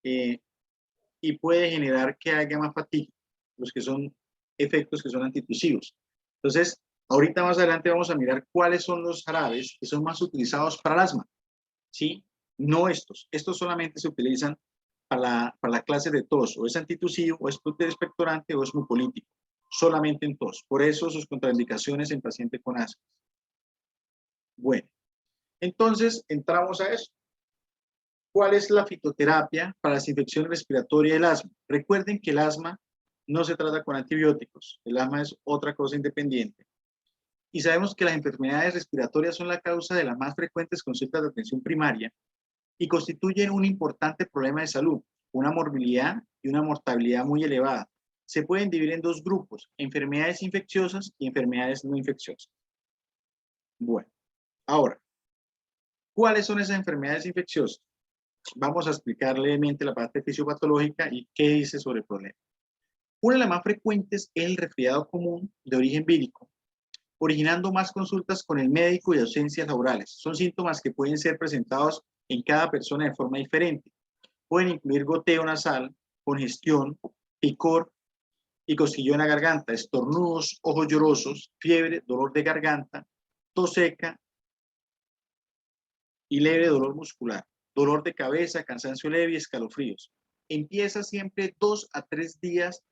y puede generar que haya más fatiga, los que son efectos que son antitusivos. Entonces, ahorita más adelante vamos a mirar cuáles son los jarabes que son más utilizados para el asma, ¿sí? No estos. Estos solamente se utilizan para la clase de tos, o es antitusivo, o es expectorante, o es mucolítico, solamente en tos. Por eso sus contraindicaciones en paciente con asma. Bueno, Entonces, entramos a eso. ¿Cuál es la fitoterapia para las infecciones respiratorias y el asma? Recuerden que el asma no se trata con antibióticos. El asma es otra cosa independiente. Y sabemos que las enfermedades respiratorias son la causa de las más frecuentes consultas de atención primaria y constituyen un importante problema de salud, una morbilidad y una mortalidad muy elevada. Se pueden dividir en dos grupos, enfermedades infecciosas y enfermedades no infecciosas. Bueno, ahora, ¿cuáles son esas enfermedades infecciosas? Vamos a explicar levemente la parte fisiopatológica y qué dice sobre el problema. Una de las más frecuentes es el resfriado común de origen vírico, originando más consultas con el médico y ausencias laborales. Son síntomas que pueden ser presentados en cada persona de forma diferente. Pueden incluir goteo nasal, congestión, picor y cosquilleo en la garganta, estornudos, ojos llorosos, fiebre, dolor de garganta, tos seca y leve dolor muscular, dolor de cabeza, cansancio leve y escalofríos. Empieza siempre 2 a 3 días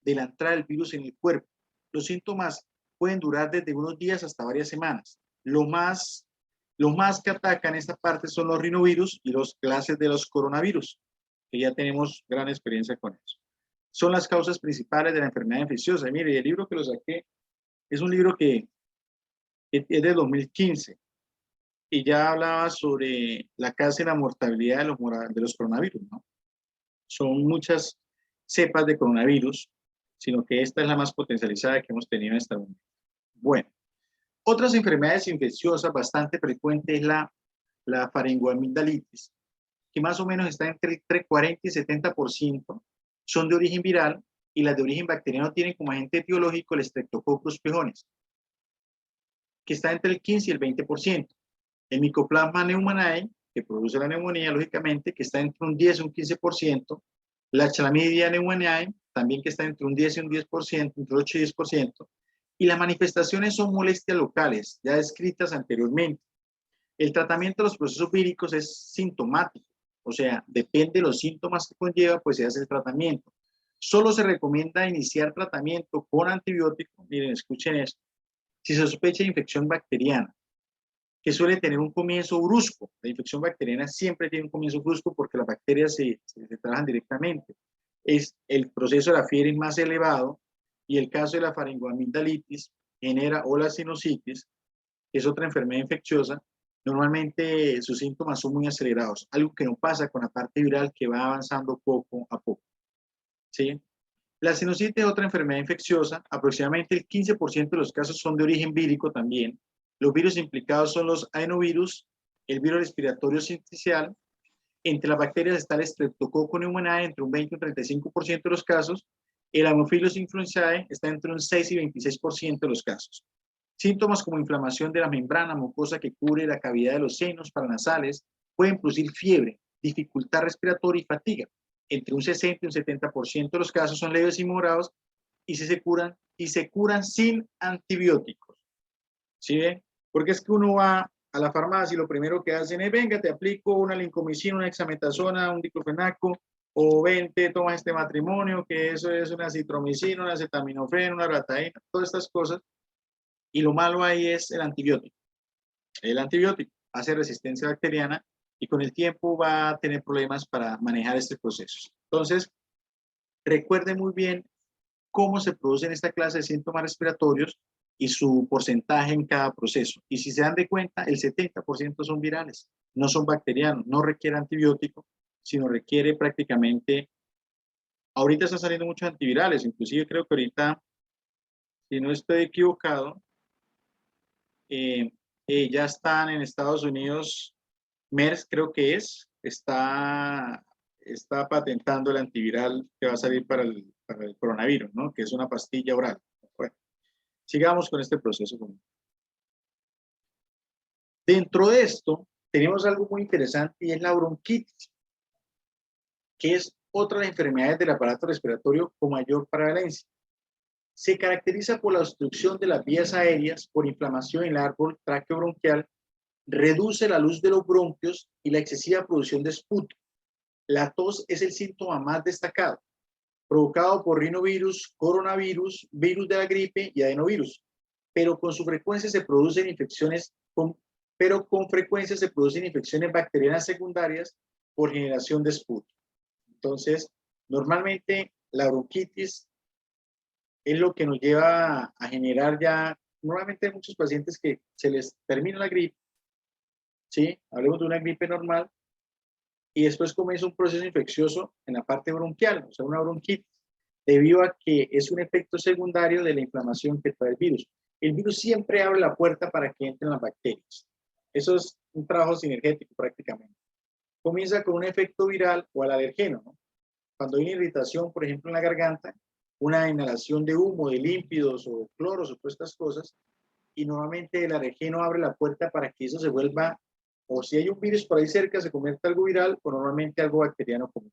de la entrada del virus en el cuerpo. Los síntomas pueden durar desde unos días hasta varias semanas. Lo más que atacan esta parte son los rinovirus y los clases de los coronavirus, que ya tenemos gran experiencia con eso. Son las causas principales de la enfermedad infecciosa. Y mire, el libro que lo saqué es un libro que es de 2015 y ya hablaba sobre la causa y la mortalidad de los coronavirus, ¿no? Son muchas cepas de coronavirus, sino que esta es la más potencializada que hemos tenido en este momento. Bueno, otras enfermedades infecciosas bastante frecuentes es la faringoamigdalitis, que más o menos está entre 40 y 70%, son de origen viral y las de origen bacteriano tienen como agente etiológico el Streptococcus pyogenes, que está entre el 15 y el 20%. El Mycoplasma pneumoniae, que produce la neumonía, lógicamente, que está entre un 10 y un 15%. La Chlamydia pneumoniae, también que está entre un 10 y un 10%, entre 8 y 10%. Y las manifestaciones son molestias locales, ya descritas anteriormente. El tratamiento de los procesos víricos es sintomático, o sea, depende de los síntomas que conlleva, pues se hace el tratamiento. Solo se recomienda iniciar tratamiento con antibiótico, miren, escuchen esto, si se sospecha de infección bacteriana, que suele tener un comienzo brusco. La infección bacteriana siempre tiene un comienzo brusco porque las bacterias se trabajan directamente. El proceso de la fiebre más elevado y el caso de la faringoamigdalitis genera, o la sinusitis, que es otra enfermedad infecciosa, normalmente sus síntomas son muy acelerados, algo que no pasa con la parte viral que va avanzando poco a poco. ¿Sí? La sinusitis es otra enfermedad infecciosa, aproximadamente el 15% de los casos son de origen vírico también. Los virus implicados son los adenovirus, el virus respiratorio sincicial. Entre las bacterias está el Streptococcus pneumoniae, entre un 20 y un 35% de los casos. El Haemophilus influenzae está entre un 6 y 26% de los casos. Síntomas como inflamación de la membrana mucosa que cubre la cavidad de los senos paranasales pueden producir fiebre, dificultad respiratoria y fatiga. Entre un 60 y un 70% de los casos son leves y moderados y se curan sin antibióticos. ¿Sí ven? Porque es que uno va a la farmacia y lo primero que hacen es, venga, te aplico una lincomicina, una hexametasona, un diclofenaco, o vente, toma este matrimonio, que eso es una citromicina, una acetaminofén, una rataína, todas estas cosas. Y lo malo ahí es el antibiótico. El antibiótico hace resistencia bacteriana y con el tiempo va a tener problemas para manejar este proceso. Entonces, recuerden muy bien cómo se producen esta clase de síntomas respiratorios y su porcentaje en cada proceso. Y si se dan de cuenta, el 70% son virales, no son bacterianos, no requiere antibiótico, sino requiere prácticamente, ahorita están saliendo muchos antivirales, inclusive creo que ahorita, si no estoy equivocado, ya están en Estados Unidos, MERS creo que está patentando el antiviral que va a salir para el coronavirus, ¿no? Que es una pastilla oral. Bueno, sigamos con este proceso. Dentro de esto, tenemos algo muy interesante y es la bronquitis, que es otra de las enfermedades del aparato respiratorio con mayor prevalencia. Se caracteriza por la obstrucción de las vías aéreas, por inflamación en el árbol tráqueo-bronquial, reduce la luz de los bronquios y la excesiva producción de esputo. La tos es el síntoma más destacado, provocado por rinovirus, coronavirus, virus de la gripe y adenovirus, pero con su frecuencia se producen infecciones con pero con frecuencia se producen infecciones bacterianas secundarias por generación de esputo. Entonces, normalmente la bronquitis es lo que nos lleva a generar ya, normalmente hay muchos pacientes que se les termina la gripe, ¿sí? Hablemos de una gripe normal, y después comienza un proceso infeccioso en la parte bronquial, o sea, una bronquitis, debido a que es un efecto secundario de la inflamación que trae el virus. El virus siempre abre la puerta para que entren las bacterias. Eso es un trabajo sinergético prácticamente. Comienza con un efecto viral o al alergeno, ¿no? Cuando hay una irritación, por ejemplo, en la garganta, una inhalación de humo, de límpidos o de cloros o todas estas cosas, y normalmente el alergeno abre la puerta para que eso se vuelva, o si hay un virus por ahí cerca, se convierta en algo viral o normalmente algo bacteriano común.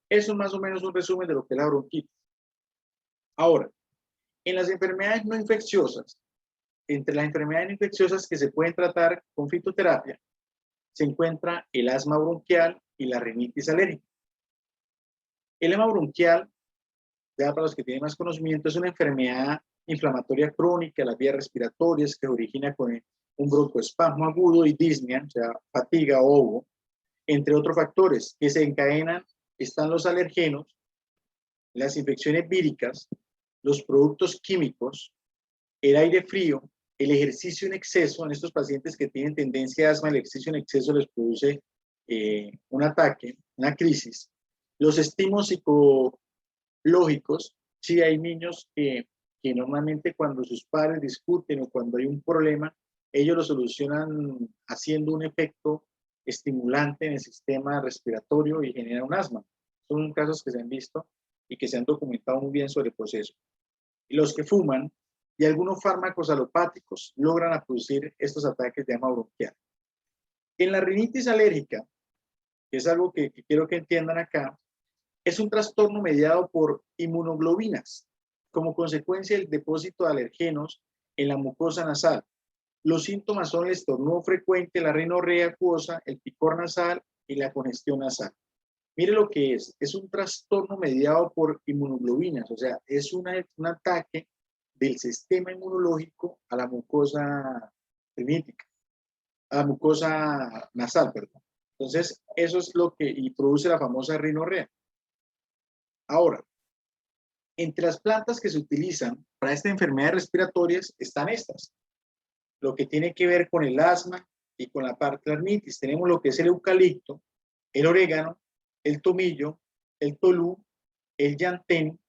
Eso es más o menos un resumen de lo que es la bronquitis. Ahora, en las enfermedades no infecciosas, entre las enfermedades no infecciosas que se pueden tratar con fitoterapia, se encuentra el asma bronquial y la rinitis alérgica. El asma bronquial, ya para los que tienen más conocimiento, es una enfermedad inflamatoria crónica de las vías respiratorias que origina con un broncoespasmo agudo y disnea, o sea, fatiga o ahogo, entre otros factores que se encadenan, están los alergenos, las infecciones víricas, los productos químicos, el aire frío, el ejercicio en exceso. En estos pacientes que tienen tendencia a asma, el ejercicio en exceso les produce un ataque, una crisis. Los estímulos psicológicos, sí hay niños que normalmente cuando sus padres discuten o cuando hay un problema, ellos lo solucionan haciendo un efecto estimulante en el sistema respiratorio y generan un asma. Son casos que se han visto y que se han documentado muy bien sobre el proceso. Y los que fuman y algunos fármacos alopáticos logran producir estos ataques de asma bronquial. En la rinitis alérgica, que es algo que quiero que entiendan acá, es un trastorno mediado por inmunoglobinas como consecuencia del depósito de alergenos en la mucosa nasal. Los síntomas son el estornudo frecuente, la rinorrea acuosa, el picor nasal y la congestión nasal. Mire lo que es un trastorno mediado por inmunoglobinas, o sea, es un ataque del sistema inmunológico a la mucosa rinítica, a la mucosa nasal, perdón. Entonces, eso es lo que y produce la famosa rinorrea. Ahora, entre las plantas que se utilizan para estas enfermedades respiratorias están estas. Lo que tiene que ver con el asma y con la parte de la rinitis. Tenemos lo que es el eucalipto, el orégano, el tomillo, el tolú, el llantén,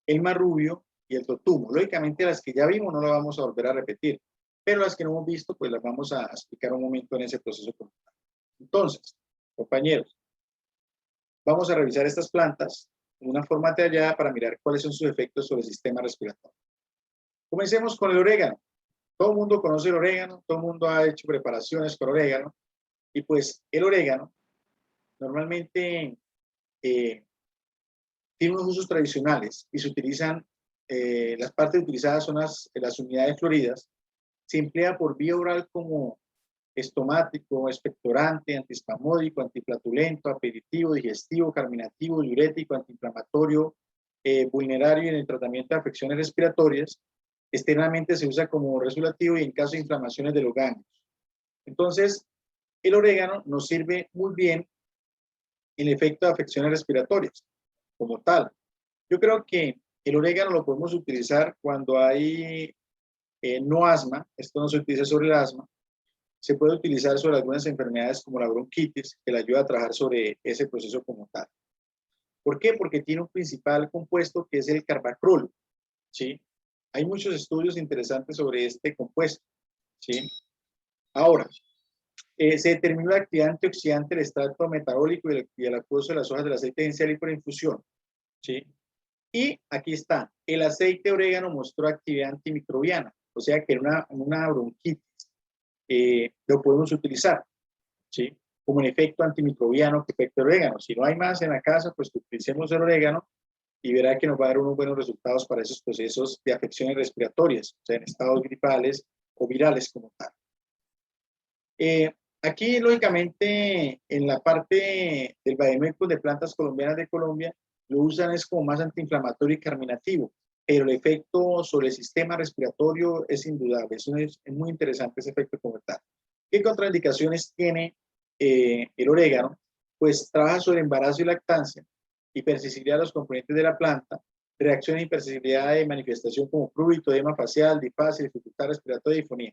el marrubio y el totumo. Lógicamente las que ya vimos no las vamos a volver a repetir, pero las que no hemos visto pues las vamos a explicar un momento en ese proceso. Entonces, compañeros, vamos a revisar estas plantas en una forma detallada para mirar cuáles son sus efectos sobre el sistema respiratorio. Comencemos con el orégano. Todo el mundo conoce el orégano, todo el mundo ha hecho preparaciones con orégano, y pues el orégano normalmente tiene unos usos tradicionales y se utilizan, las partes utilizadas son las unidades floridas. Se emplea por vía oral como estomático, expectorante, antiespasmódico, antiflatulento, aperitivo, digestivo, carminativo, diurético, antiinflamatorio, vulnerario en el tratamiento de afecciones respiratorias. Externamente se usa como resulativo y en caso de inflamaciones de los ganglios. Entonces, el orégano nos sirve muy bien en el efecto de afecciones respiratorias, como tal. Yo creo que el orégano lo podemos utilizar cuando hay no asma, esto no se utiliza sobre el asma, se puede utilizar sobre algunas enfermedades como la bronquitis, que le ayuda a trabajar sobre ese proceso como tal. ¿Por qué? Porque tiene un principal compuesto que es el carbacrol, ¿sí? Hay muchos estudios interesantes sobre este compuesto, ¿sí? Ahora, se determinó la actividad antioxidante del extracto metabólico y el acuoso de las hojas del aceite esencial y por infusión, ¿sí? Y aquí está, el aceite de orégano mostró actividad antimicrobiana, o sea que en una bronquitis lo podemos utilizar, ¿sí? Como un efecto antimicrobiano que efecto orégano. Si no hay más en la casa, pues utilicemos el orégano y verá que nos va a dar unos buenos resultados para esos procesos de afecciones respiratorias, o sea, en estados gripales o virales como tal. Aquí, lógicamente, en la parte del Bademecum de plantas colombianas de Colombia, lo usan es como más antiinflamatorio y carminativo. pero el efecto sobre el sistema respiratorio es indudable. Eso es muy interesante ese efecto como tal. ¿Qué contraindicaciones tiene el orégano? Pues trabaja sobre embarazo y lactancia, hipersensibilidad a los componentes de la planta, reacciones de hipersensibilidad de manifestación como prurito, edema facial, disfasia, dificultad respiratoria y disfonía.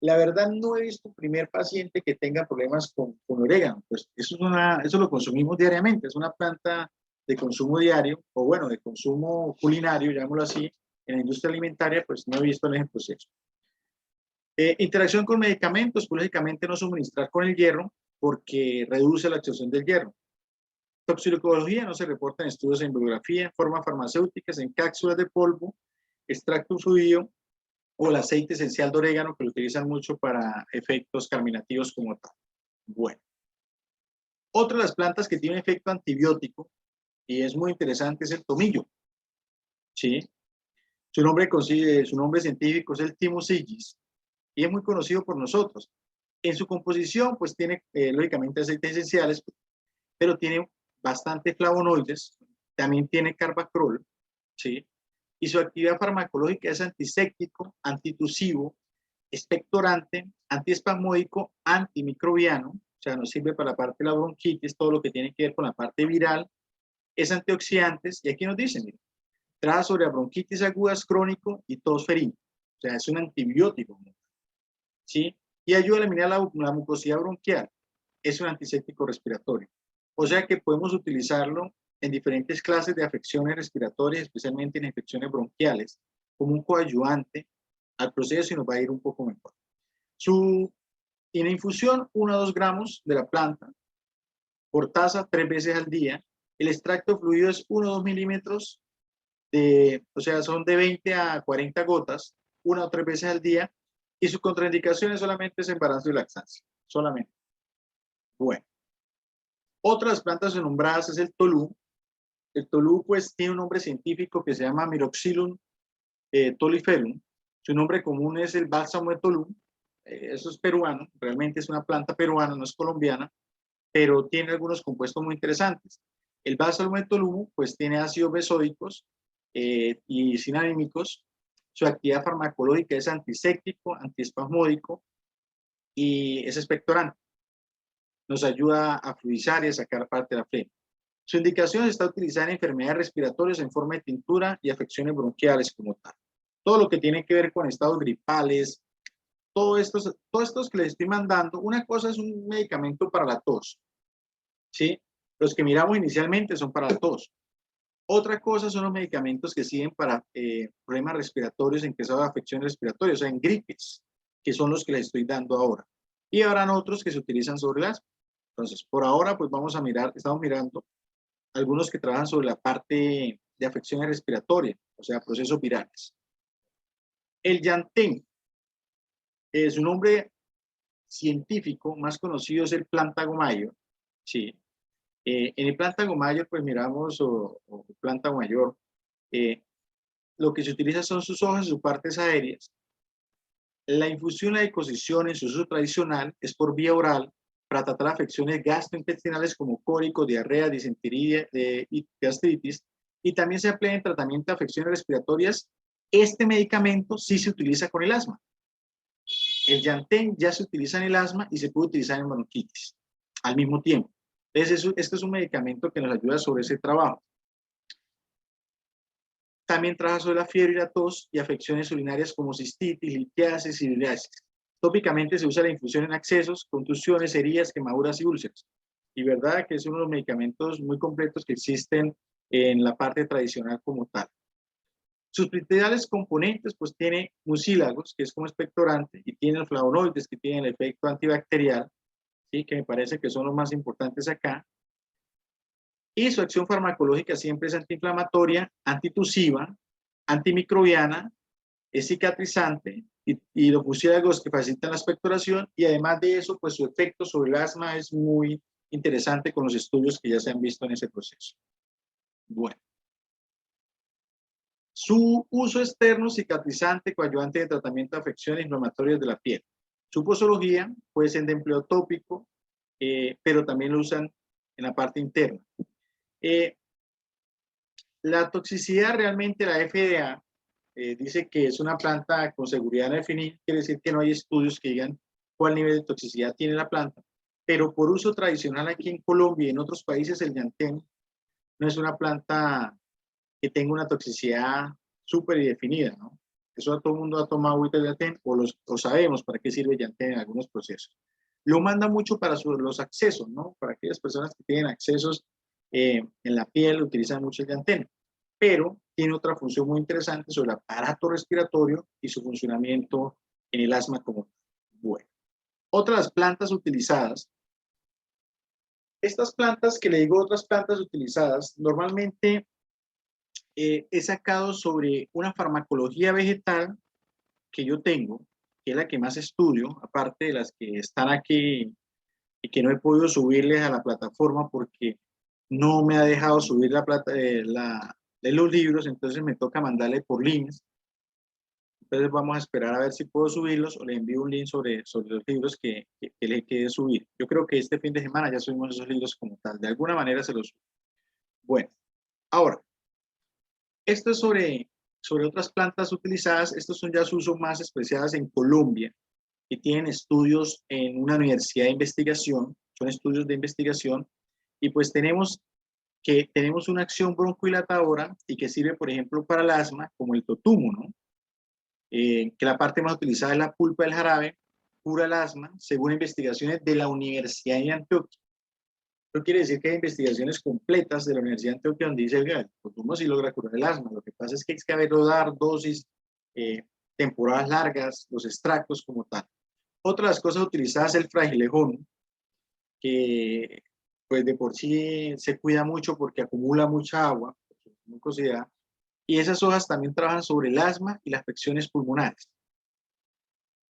La verdad no he visto un primer paciente que tenga problemas con orégano, pues eso lo consumimos diariamente, es una planta de consumo diario, o bueno, de consumo culinario, llamémoslo así, en la industria alimentaria, pues no he visto en ese proceso. Interacción con medicamentos, pues lógicamente no suministrar con el hierro, porque reduce la absorción del hierro. Toxicología no se reporta en estudios en bibliografía, formas farmacéuticas, en cápsulas de polvo, extracto fluido o el aceite esencial de orégano, que lo utilizan mucho para efectos carminativos como tal. Bueno. Otra de las plantas que tiene efecto antibiótico, y es muy interesante, es el tomillo. ¿Sí? Su nombre científico es el Thymus igis, y es muy conocido por nosotros. En su composición, pues tiene, lógicamente, aceites esenciales, pero tiene bastante flavonoides, también tiene carbacrol, ¿sí? Y su actividad farmacológica es antiséptico, antitusivo, expectorante, antiespasmódico, antimicrobiano, o sea, nos sirve para la parte de la bronquitis, todo lo que tiene que ver con la parte viral, es antioxidantes, y aquí nos dicen, miren, trabaja sobre la bronquitis agudas crónico y tos ferino, o sea, es un antibiótico, ¿sí? Y ayuda a eliminar la mucosidad bronquial, es un antiséptico respiratorio. O sea que podemos utilizarlo en diferentes clases de afecciones respiratorias, especialmente en infecciones bronquiales, como un coadyuvante al proceso y nos va a ir un poco mejor. En la infusión, 1 a 2 gramos de la planta por taza 3 veces al día. El extracto fluido es 1 o 2 milímetros, o sea, son de 20 a 40 gotas, 1 o 3 veces al día. Y su contraindicación solamente es embarazo y lactancia, solamente. Bueno. Otras plantas nombradas es el tolú. El tolú, pues, tiene un nombre científico que se llama Myroxylum toliferum. Su nombre común es el bálsamo de tolú. Eso es peruano, realmente es una planta peruana, no es colombiana, pero tiene algunos compuestos muy interesantes. El bálsamo de tolú, pues, tiene ácidos besódicos y sinanímicos. Su actividad farmacológica es antiséptico, antiespasmódico y es expectorante. Nos ayuda a fluidizar y a sacar parte de la flema. Su indicación está utilizada en enfermedades respiratorias en forma de tintura y afecciones bronquiales como tal. Todo lo que tiene que ver con estados gripales, todos estos que les estoy mandando, una cosa es un medicamento para la tos, ¿sí? Los que miramos inicialmente son para la tos. Otra cosa son los medicamentos que sirven para problemas respiratorios en caso de afecciones respiratorias, o sea, en gripes, que son los que les estoy dando ahora. Y habrán otros que se utilizan sobre el asma. Entonces, por ahora, pues vamos a mirar, estamos mirando algunos que trabajan sobre la parte de afecciones respiratorias, o sea, procesos virales. El llantén, su nombre científico más conocido es el Plantago mayor, ¿sí? En el Plantago mayor, pues miramos, o Plantago mayor, lo que se utiliza son sus hojas y sus partes aéreas. La infusión y la disposición en su uso tradicional es por vía oral para tratar afecciones gastrointestinales como cólicos, diarrea, disentería y gastritis, y también se emplea en tratamiento de afecciones respiratorias. Este medicamento sí se utiliza con el asma. El llantén ya se utiliza en el asma y se puede utilizar en bronquitis al mismo tiempo. Entonces, este es un medicamento que nos ayuda sobre ese trabajo. También trabaja sobre la fiebre y la tos y afecciones urinarias como cistitis, litiasis y biliasis. Tópicamente se usa la infusión en accesos, contusiones, heridas, quemaduras y úlceras. Y verdad que es uno de los medicamentos muy completos que existen en la parte tradicional como tal. Sus principales componentes, pues tiene mucílagos, que es como expectorante, y tiene flavonoides, que tienen el efecto antibacterial, ¿sí? Que me parece que son los más importantes acá. Y su acción farmacológica siempre es antiinflamatoria, antitusiva, antimicrobiana, es cicatrizante, y los mucílagos que facilitan la expectoración, y además de eso, pues su efecto sobre el asma es muy interesante con los estudios que ya se han visto en ese proceso. Bueno. Su uso externo, cicatrizante, coadyuvante de tratamiento de afecciones inflamatorias de la piel. Su posología puede ser de empleo tópico, pero también lo usan en la parte interna. La toxicidad realmente, la FDA dice que es una planta con seguridad no definida, quiere decir que no hay estudios que digan cuál nivel de toxicidad tiene la planta, pero por uso tradicional aquí en Colombia y en otros países el llantén no es una planta que tenga una toxicidad súper definida, ¿no? Eso todo el mundo ha tomado agüita de llantén o sabemos para qué sirve el llantén en algunos procesos. Lo manda mucho para los accesos, ¿no? Para aquellas personas que tienen accesos en la piel, utilizan mucho el llantén, pero tiene otra función muy interesante sobre el aparato respiratorio y su funcionamiento en el asma como tal. Bueno, otras plantas utilizadas. Estas plantas que le digo, otras plantas utilizadas, normalmente he sacado sobre una farmacología vegetal que yo tengo, que es la que más estudio, aparte de las que están aquí y que no he podido subirles a la plataforma porque no me ha dejado subir de los libros, entonces me toca mandarle por links. Entonces vamos a esperar a ver si puedo subirlos o le envío un link sobre los libros que le quede subir. Yo creo que este fin de semana ya subimos esos libros como tal. De alguna manera se los subo. Bueno, ahora, esto es sobre otras plantas utilizadas. Estos son ya sus usos más especiales en Colombia, que tienen estudios en una universidad de investigación. Son estudios de investigación. Y pues tenemos una acción broncodilatadora y que sirve, por ejemplo, para el asma, como el totumo, ¿no? Que la parte más utilizada es la pulpa del jarabe, cura el asma, según investigaciones de la Universidad de Antioquia. Eso quiere decir que hay investigaciones completas de la Universidad de Antioquia donde dice, oiga, el totumo sí logra curar el asma. Lo que pasa es que hay que haberlo dar dosis, temporadas largas, los extractos como tal. Otra de las cosas utilizadas es el fragilejón, que pues de por sí se cuida mucho porque acumula mucha agua, por su mucosidad, y esas hojas también trabajan sobre el asma y las afecciones pulmonares.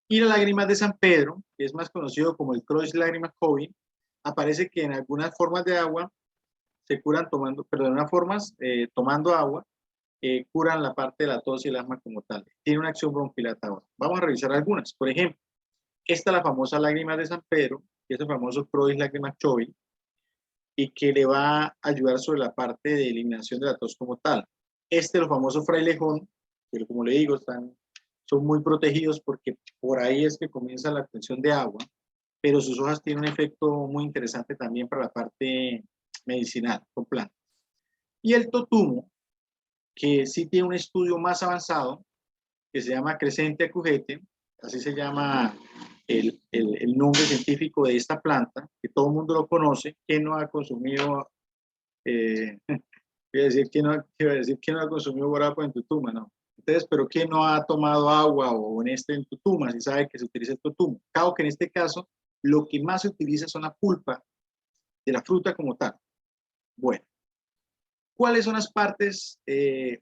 Y la lágrima de San Pedro, que es más conocido como el Croix lágrima COVID, aparece que en algunas formas de agua se curan tomando, perdón, en unas formas tomando agua, curan la parte de la tos y el asma como tal. Tiene una acción bronquilatadora. Vamos a revisar algunas. Por ejemplo, esta es la famosa lágrima de San Pedro, que es el famoso Croix lágrima COVID, y que le va a ayudar sobre la parte de eliminación de la tos como tal. Los famosos frailejón, que como le digo, son muy protegidos porque por ahí es que comienza la obtención de agua, pero sus hojas tienen un efecto muy interesante también para la parte medicinal con plantas. Y el totumo, que sí tiene un estudio más avanzado, que se llama Crescentia acujete, así se llama el nombre científico de esta planta, que todo el mundo lo conoce, que no ha consumido, voy a decir que no ha consumido guarapo en tutuma, no. Entonces, pero que no ha tomado agua o en tutuma, si sabe que se utiliza el totumo. Claro que en este caso, lo que más se utiliza son la pulpa de la fruta como tal. Bueno, ¿cuáles son las partes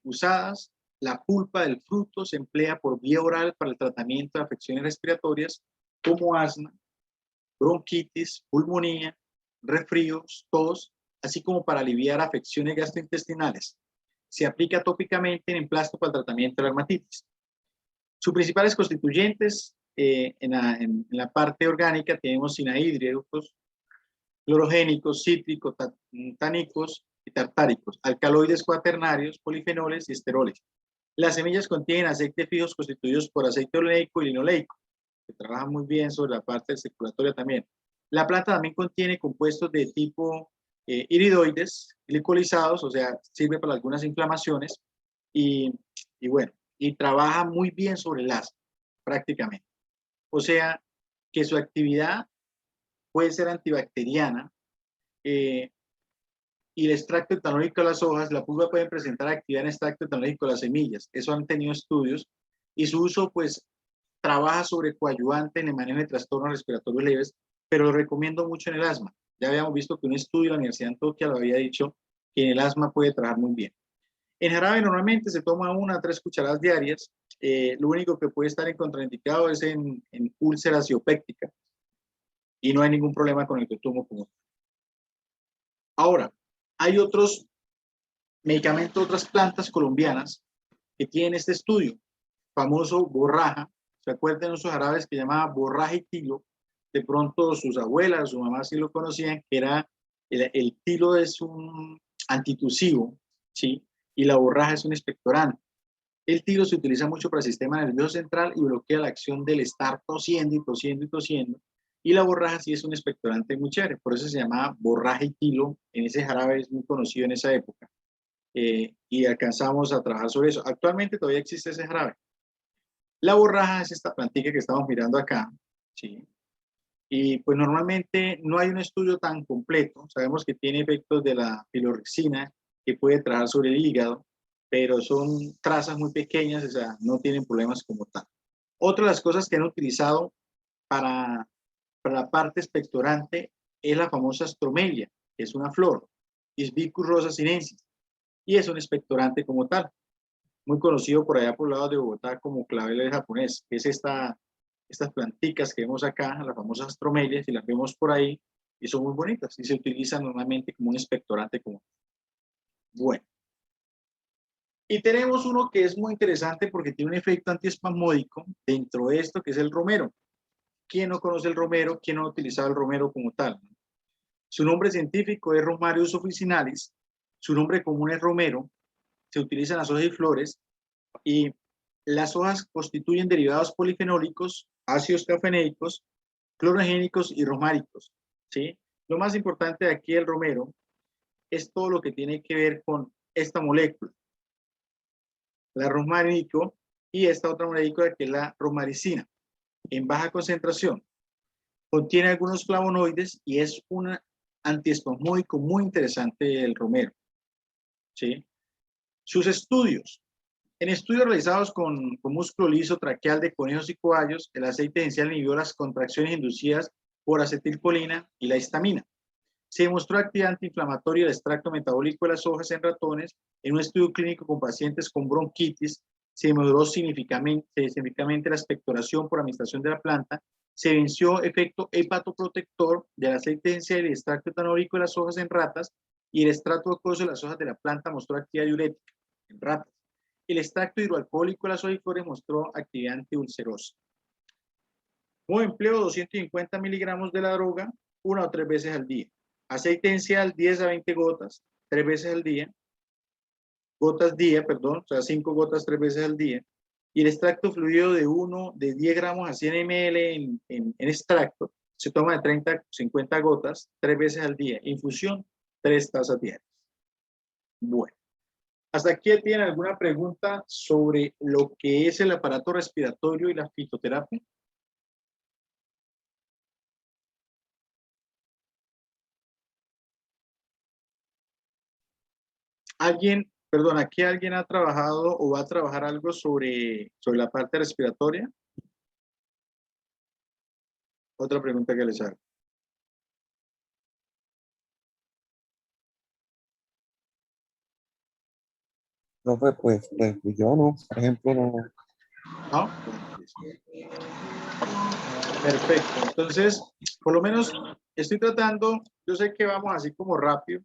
usadas? La pulpa del fruto se emplea por vía oral para el tratamiento de afecciones respiratorias como asma, bronquitis, pulmonía, resfríos, tos, así como para aliviar afecciones gastrointestinales. Se aplica tópicamente en emplasto para el tratamiento de la dermatitis. Sus principales constituyentes en la parte orgánica tenemos sinahídricos, clorogénicos, cítricos, tánicos y tartáricos, alcaloides cuaternarios, polifenoles y esteroles. Las semillas contienen aceites fijos constituidos por aceite oleico y linoleico, que trabajan muy bien sobre la parte circulatoria también. La planta también contiene compuestos de tipo iridoides, glicolizados, o sea, sirve para algunas inflamaciones y bueno, y trabaja muy bien sobre el asma, prácticamente. O sea, que su actividad puede ser antibacteriana y el extracto etanólico de las hojas, la pulpa puede presentar actividad en extracto etanólico de las semillas. Eso han tenido estudios y su uso, pues, trabaja sobre coadyuvante en el manejo de trastornos respiratorios leves, pero lo recomiendo mucho en el asma. Ya habíamos visto que un estudio de la Universidad de Antioquia lo había dicho que en el asma puede trabajar muy bien. En jarabe normalmente se toma 1 a 3 cucharadas diarias. Lo único que puede estar en contraindicado es en úlceras iopécticas y no hay ningún problema con el totumo como tal. Ahora, hay otros medicamentos, otras plantas colombianas que tienen este estudio, famoso borraja. ¿Se acuerdan de esos jarabes que llamaban borraja y tilo? De pronto sus abuelas, su mamá sí lo conocían, que era el tilo es un antitusivo, ¿sí? Y la borraja es un expectorante. El tilo se utiliza mucho para el sistema nervioso central y bloquea la acción del estar tosiendo y tosiendo y tosiendo. Y la borraja sí es un expectorante muy chévere, por eso se llama borraja y tilo. En ese jarabe es muy conocido en esa época. Y alcanzamos a trabajar sobre eso. Actualmente todavía existe ese jarabe. La borraja es esta plantilla que estamos mirando acá, ¿sí? Y pues normalmente no hay un estudio tan completo. Sabemos que tiene efectos de la pilorexina que puede trabajar sobre el hígado, pero son trazas muy pequeñas, o sea, no tienen problemas como tal. Otra de las cosas que han utilizado para, para la parte expectorante es la famosa stromelia, que es una flor, Hibiscus rosa sinensis, y es un expectorante como tal, muy conocido por allá por el lado de Bogotá como clavel japonés, que es estas planticas que vemos acá, las famosas astromelias, y las vemos por ahí, y son muy bonitas, y se utilizan normalmente como un expectorante común. Bueno, y tenemos uno que es muy interesante porque tiene un efecto antiespasmódico dentro de esto, que es el romero. ¿Quién no conoce el romero? ¿Quién no ha utilizado el romero como tal? Su nombre científico es Romarius officinalis, su nombre común es romero, se utilizan las hojas y flores, y las hojas constituyen derivados polifenólicos, ácidos cafenéicos, clorogénicos y romáricos, ¿sí? Lo más importante de aquí del romero es todo lo que tiene que ver con esta molécula, la romarico, y esta otra molécula que es la romaricina, en baja concentración. Contiene algunos flavonoides y es un antiespasmódico muy interesante el romero, ¿sí? Sus estudios. En estudios realizados con músculo liso traqueal de conejos y cobayos, el aceite esencial inhibió las contracciones inducidas por acetilcolina y la histamina. Se demostró actividad antiinflamatoria del extracto metabólico de las hojas en ratones. En un estudio clínico con pacientes con bronquitis, se mejoró significativamente la expectoración por administración de la planta. Se venció efecto hepatoprotector del aceite esencial y el extracto etanólico de las hojas en ratas, y el extracto acuoso de las hojas de la planta mostró actividad diurética en ratas. El extracto hidroalcohólico de las hojas y flores mostró actividad antiulcerosa. Como empleo 250 miligramos de la droga 1 o 3 veces al día. Aceite esencial 10 a 20 gotas 3 veces al día. Gotas día, perdón, o sea, 5 gotas 3 veces al día. Y el extracto fluido de 10 gramos a 100 ml en extracto se toma de 30 a 50 gotas 3 veces al día. Infusión 3 tazas diarias. Bueno. ¿Hasta aquí tienen alguna pregunta sobre lo que es el aparato respiratorio y la fitoterapia? ¿Alguien, perdón, aquí alguien ha trabajado o va a trabajar algo sobre la parte respiratoria? Otra pregunta que les hago. Profe, pues yo no, por ejemplo, no. ¿No? Perfecto. Entonces, por lo menos estoy tratando, yo sé que vamos así como rápido,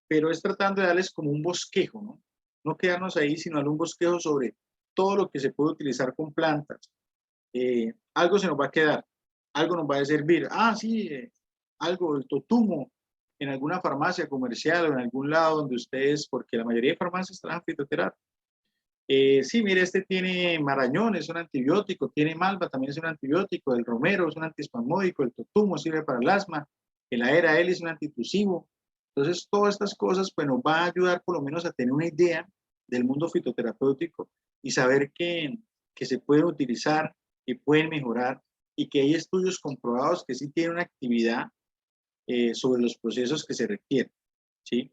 pero es tratando de darles como un bosquejo, ¿no? No quedarnos ahí, sino darle un bosquejo sobre todo lo que se puede utilizar con plantas. Algo se nos va a quedar, algo nos va a servir. Ah, sí, algo, el totumo, en alguna farmacia comercial o en algún lado donde ustedes, porque la mayoría de farmacias trabajan fitoterapia. Sí, mire, este tiene marañón, es un antibiótico, tiene malva, también es un antibiótico, el romero es un antiespasmódico, el totumo sirve para el asma, el aera es un antitusivo. Entonces, todas estas cosas pues nos va a ayudar por lo menos a tener una idea del mundo fitoterapéutico y saber que se pueden utilizar, que pueden mejorar y que hay estudios comprobados que sí tienen una actividad sobre los procesos que se requieren, ¿sí?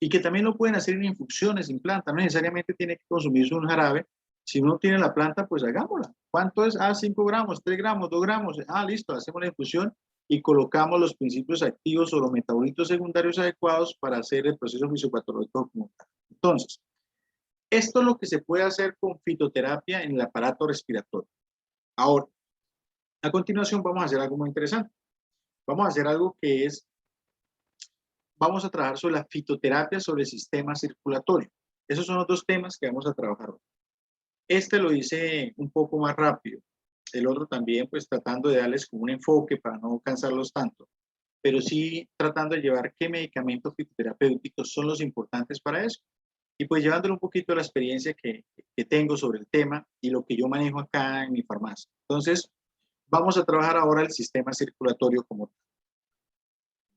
Y que también lo pueden hacer en infusiones, en planta, no necesariamente tiene que consumirse un jarabe. Si uno tiene la planta, pues hagámosla. ¿Cuánto es? Ah, 5 gramos, 3 gramos, 2 gramos. Ah, listo, hacemos la infusión y colocamos los principios activos o los metabolitos secundarios adecuados para hacer el proceso fisiopatológico como tal. Entonces, esto es lo que se puede hacer con fitoterapia en el aparato respiratorio. Ahora, a continuación vamos a hacer algo muy interesante. Vamos a hacer algo que es, vamos a trabajar sobre la fitoterapia sobre el sistema circulatorio. Esos son los dos temas que vamos a trabajar hoy. Este lo hice un poco más rápido. El otro también, pues tratando de darles como un enfoque para no cansarlos tanto. Pero sí tratando de llevar qué medicamentos fitoterapéuticos son los importantes para eso. y pues llevándole un poquito la experiencia que tengo sobre el tema y lo que yo manejo acá en mi farmacia. Entonces, vamos a trabajar ahora el sistema circulatorio como tal.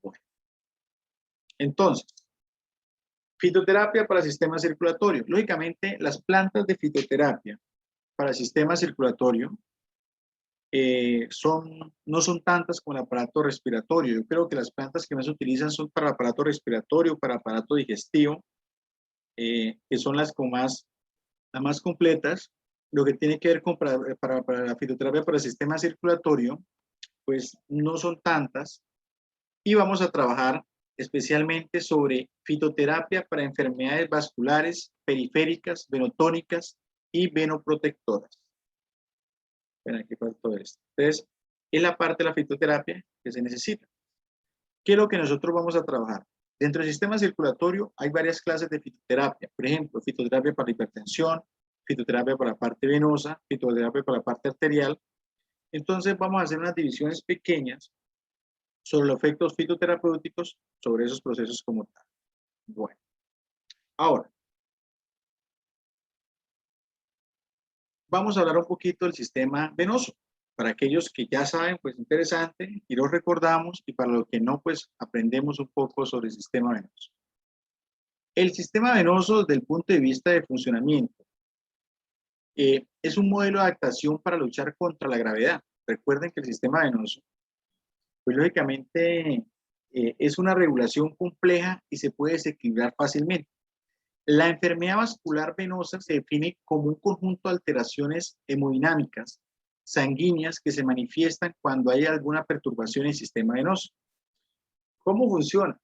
Bueno, entonces, fitoterapia para sistema circulatorio. Lógicamente, las plantas de fitoterapia para sistema circulatorio no son tantas como el aparato respiratorio. Yo creo que las plantas que más se utilizan son para el aparato respiratorio, para el aparato digestivo, que son las más completas. Lo que tiene que ver con para la fitoterapia para el sistema circulatorio, pues no son tantas. Y vamos a trabajar especialmente sobre fitoterapia para enfermedades vasculares, periféricas, venotónicas y venoprotectoras. Ven, aquí faltó esto. Entonces, es la parte de la fitoterapia que se necesita. ¿Qué es lo que nosotros vamos a trabajar? Dentro del sistema circulatorio hay varias clases de fitoterapia. Por ejemplo, fitoterapia para hipertensión, fitoterapia para la parte venosa, fitoterapia para la parte arterial. Entonces, vamos a hacer unas divisiones pequeñas sobre los efectos fitoterapéuticos sobre esos procesos como tal. Bueno, ahora, vamos a hablar un poquito del sistema venoso. Para aquellos que ya saben, pues interesante, y lo recordamos, y para los que no, pues aprendemos un poco sobre el sistema venoso. El sistema venoso, desde el punto de vista de funcionamiento, es un modelo de adaptación para luchar contra la gravedad. Recuerden que el sistema venoso, pues lógicamente, es una regulación compleja y se puede desequilibrar fácilmente. La enfermedad vascular venosa se define como un conjunto de alteraciones hemodinámicas sanguíneas que se manifiestan cuando hay alguna perturbación en el sistema venoso. ¿Cómo funciona?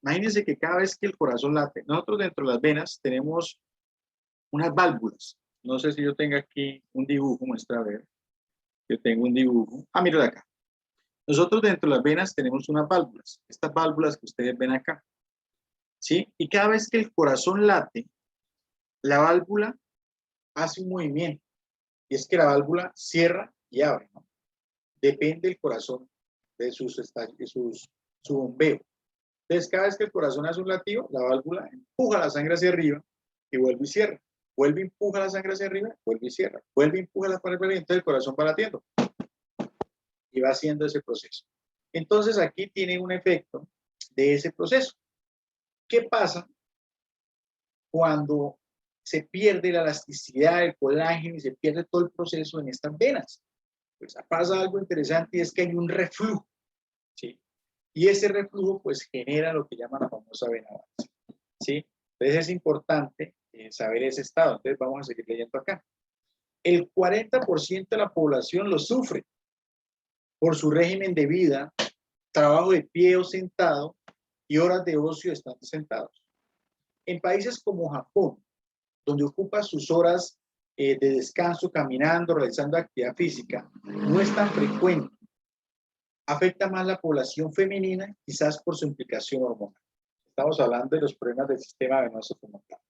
Imagínense que cada vez que el corazón late, nosotros dentro de las venas tenemos unas válvulas. No sé si yo tengo aquí un dibujo, muestra a ver. Yo tengo un dibujo. Ah, mira de acá. Nosotros dentro de las venas tenemos unas válvulas. Estas válvulas que ustedes ven acá. ¿Sí? Y cada vez que el corazón late, la válvula hace un movimiento. Y es que la válvula cierra y abre, ¿no? Depende del corazón, de su bombeo. Entonces, cada vez que el corazón hace un latido, la válvula empuja la sangre hacia arriba y vuelve y cierra. Vuelve y empuja la sangre hacia arriba, vuelve y cierra. Vuelve y empuja la sangre hacia arriba, entonces el corazón va latiendo. Y va haciendo ese proceso. Entonces, aquí tiene un efecto de ese proceso. ¿Qué pasa cuando se pierde la elasticidad del colágeno y se pierde todo el proceso en estas venas? Pues pasa algo interesante y es que hay un reflujo, ¿sí? Y ese reflujo pues genera lo que llaman la famosa vena avanza, ¿sí? Entonces es importante saber ese estado. Entonces vamos a seguir leyendo acá. El 40% de la población lo sufre por su régimen de vida, trabajo de pie o sentado y horas de ocio estando sentados. En países como Japón, donde ocupa sus horas de descanso caminando, realizando actividad física, no es tan frecuente. Afecta más la población femenina, quizás por su implicación hormonal. Estamos hablando de los problemas del sistema venoso como tal.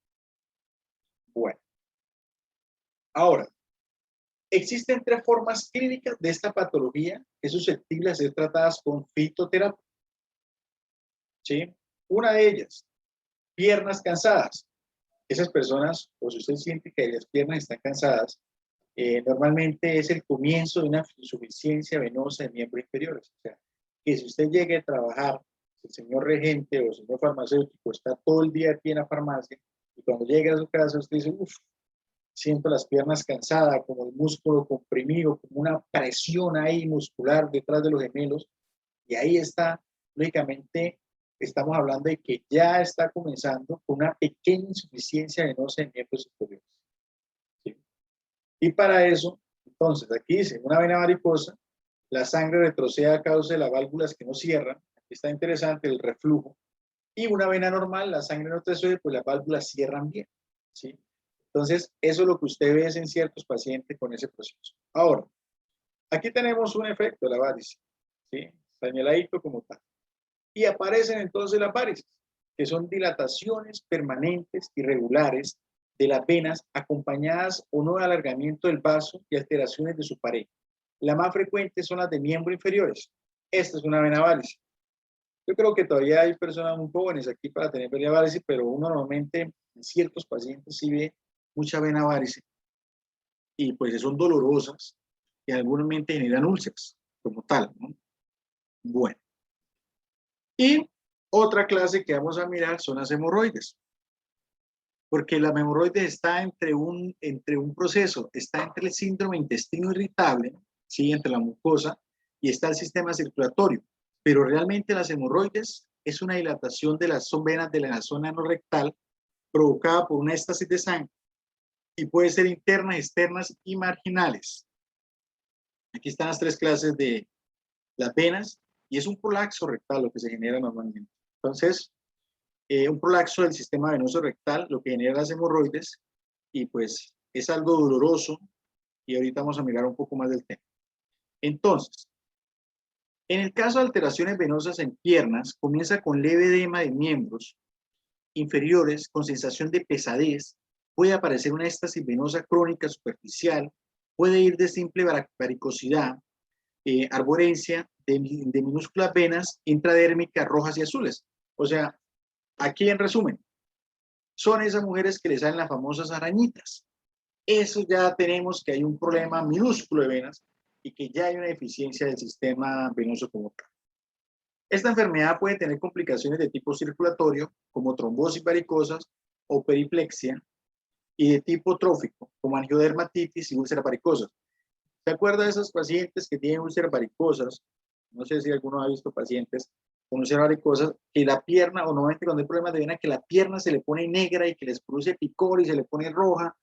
Bueno, ahora, existen 3 formas clínicas de esta patología que es susceptible de ser tratadas con fitoterapia. ¿Sí? Una de ellas, piernas cansadas. Esas personas, o si usted siente que las piernas están cansadas, normalmente es el comienzo de una insuficiencia venosa de miembros inferiores. O sea, que si usted llegue a trabajar, el señor regente o el señor farmacéutico está todo el día aquí en la farmacia, y cuando llegue a su casa usted dice, uff, siento las piernas cansadas, como el músculo comprimido, como una presión ahí muscular detrás de los gemelos, y ahí está, lógicamente, estamos hablando de que ya está comenzando con una pequeña insuficiencia venosa en miembros superiores. ¿Sí? Y para eso, entonces, aquí dice, una vena varicosa, la sangre retrocede a causa de las válvulas que no cierran, aquí está interesante el reflujo, y una vena normal, la sangre no retrocede, pues las válvulas cierran bien. ¿Sí? Entonces, eso es lo que usted ve en ciertos pacientes con ese proceso. Ahora, aquí tenemos un efecto de la varice, ¿sí? Señaladito como tal. Y aparecen entonces las varices, que son dilataciones permanentes y regulares de las venas acompañadas o no de alargamiento del vaso y alteraciones de su pared. Las más frecuentes son las de miembros inferiores. Esta es una vena varice. Yo creo que todavía hay personas muy jóvenes aquí para tener vena varices, pero uno normalmente en ciertos pacientes sí ve mucha vena varice y pues son dolorosas y algunos generan úlceras como tal, ¿no? Bueno, y otra clase que vamos a mirar son las hemorroides, porque la hemorroides está entre un proceso, está entre el síndrome intestino irritable, ¿sí? Entre la mucosa y está el sistema circulatorio, pero realmente las hemorroides es una dilatación de las venas de la zona anorrectal provocada por una éstasis de sangre y puede ser internas, externas y marginales. Aquí están las tres clases de las venas y es un prolaxo rectal lo que se genera normalmente. Entonces, un prolaxo del sistema venoso rectal lo que genera las hemorroides y pues es algo doloroso y ahorita vamos a mirar un poco más del tema. Entonces, en el caso de alteraciones venosas en piernas, comienza con leve edema de miembros inferiores con sensación de pesadez, puede aparecer una éstasis venosa crónica superficial, puede ir de simple varicosidad, arborencia de minúsculas venas intradérmicas rojas y azules. O sea, aquí en resumen, son esas mujeres que les salen las famosas arañitas. Eso ya tenemos que hay un problema minúsculo de venas y que ya hay una deficiencia del sistema venoso como tal. Esta enfermedad puede tener complicaciones de tipo circulatorio, como trombosis varicosas o periplexia, y de tipo trófico, como angiodermatitis y úlceras varicosas. ¿Se acuerda de esos pacientes que tienen úlceras varicosas? No sé si alguno ha visto pacientes con úlceras varicosas, que la pierna, o normalmente cuando hay problemas de vena, que la pierna se le pone negra y que les produce picor y se le pone roja,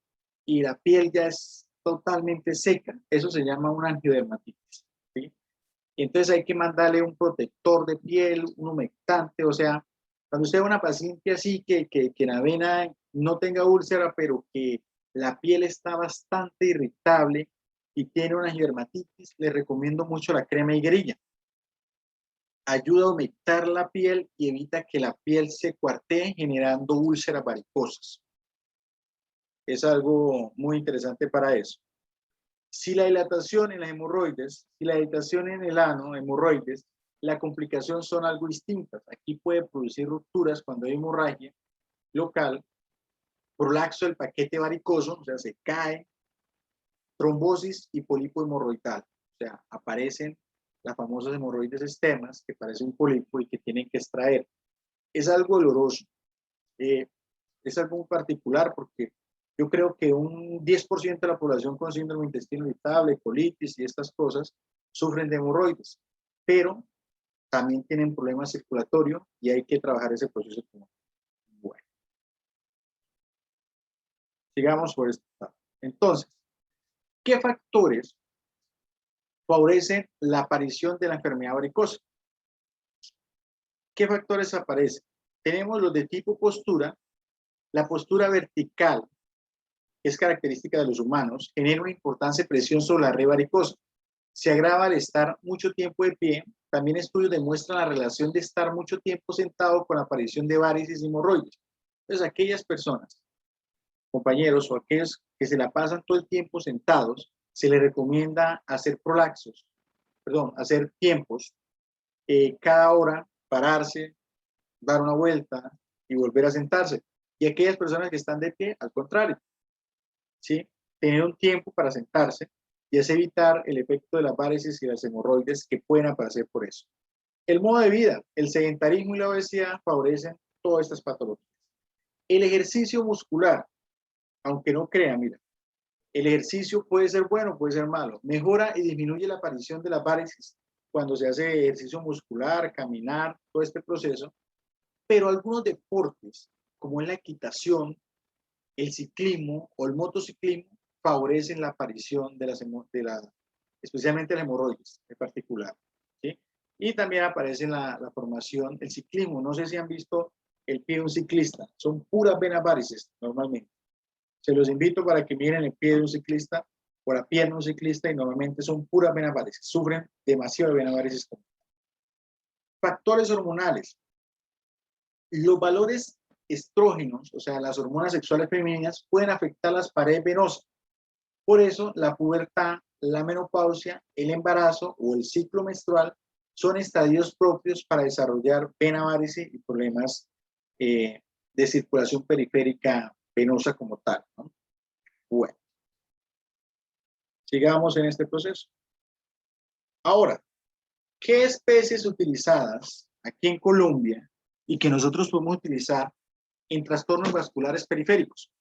y la piel ya es totalmente seca. Eso se llama una angiodermatitis, ¿sí? Y entonces hay que mandarle un protector de piel, un humectante, o sea, cuando usted ve una paciente así que la vena no tenga úlcera, pero que la piel está bastante irritable y tiene una angiodermatitis, le recomiendo mucho la crema higuerilla. Ayuda a humectar la piel y evita que la piel se cuartee generando úlceras varicosas. Es algo muy interesante para eso. Si la dilatación en las hemorroides, si la dilatación en el ano, hemorroides, la complicación son algo distintas. Aquí puede producir rupturas cuando hay hemorragia local, prolaxo del paquete varicoso, o sea, se cae, trombosis y pólipo hemorroidal. O sea, aparecen las famosas hemorroides externas que parecen un pólipo y que tienen que extraer. Es algo doloroso. Es algo muy particular porque yo creo que un 10% de la población con síndrome intestino irritable, colitis y estas cosas sufren de hemorroides, pero también tienen problemas circulatorios y hay que trabajar ese proceso. Bueno, sigamos por esta etapa. Entonces, ¿qué factores favorecen la aparición de la enfermedad varicosa? ¿Qué factores aparecen? Tenemos los de tipo postura. La postura vertical, que es característica de los humanos, genera una importante presión sobre la red varicosa. Se agrava al estar mucho tiempo de pie. También estudios demuestran la relación de estar mucho tiempo sentado con la aparición de varices y hemorroides. Entonces, aquellas personas, compañeros o aquellos que se la pasan todo el tiempo sentados, se les recomienda hacer prolaxos, perdón, hacer tiempos, cada hora pararse, dar una vuelta y volver a sentarse. Y aquellas personas que están de pie, al contrario, ¿sí? Tener un tiempo para sentarse y es evitar el efecto de las varices y las hemorroides que pueden aparecer por eso. El modo de vida, el sedentarismo y la obesidad favorecen todas estas patologías. El ejercicio muscular, aunque no crean, mira, el ejercicio puede ser bueno, puede ser malo. Mejora y disminuye la aparición de las varices cuando se hace ejercicio muscular, caminar, todo este proceso. Pero algunos deportes, como es la equitación, el ciclismo o el motociclismo, favorecen la aparición de especialmente las hemorroides en particular, ¿sí? Y también aparece la formación, el ciclismo. No sé si han visto el pie de un ciclista, son puras venas varices normalmente. Se los invito para que miren el pie de un ciclista o la pierna de un ciclista y normalmente son puras venas varices, sufren demasiado de venas varices. Factores hormonales. Los valores estrógenos, o sea, las hormonas sexuales femeninas, pueden afectar las paredes venosas. Por eso, la pubertad, la menopausia, el embarazo o el ciclo menstrual son estadios propios para desarrollar vena varice y problemas de circulación periférica venosa como tal, ¿no? Bueno, sigamos en este proceso. Ahora, ¿qué especies utilizadas aquí en Colombia y que nosotros podemos utilizar en trastornos vasculares periféricos?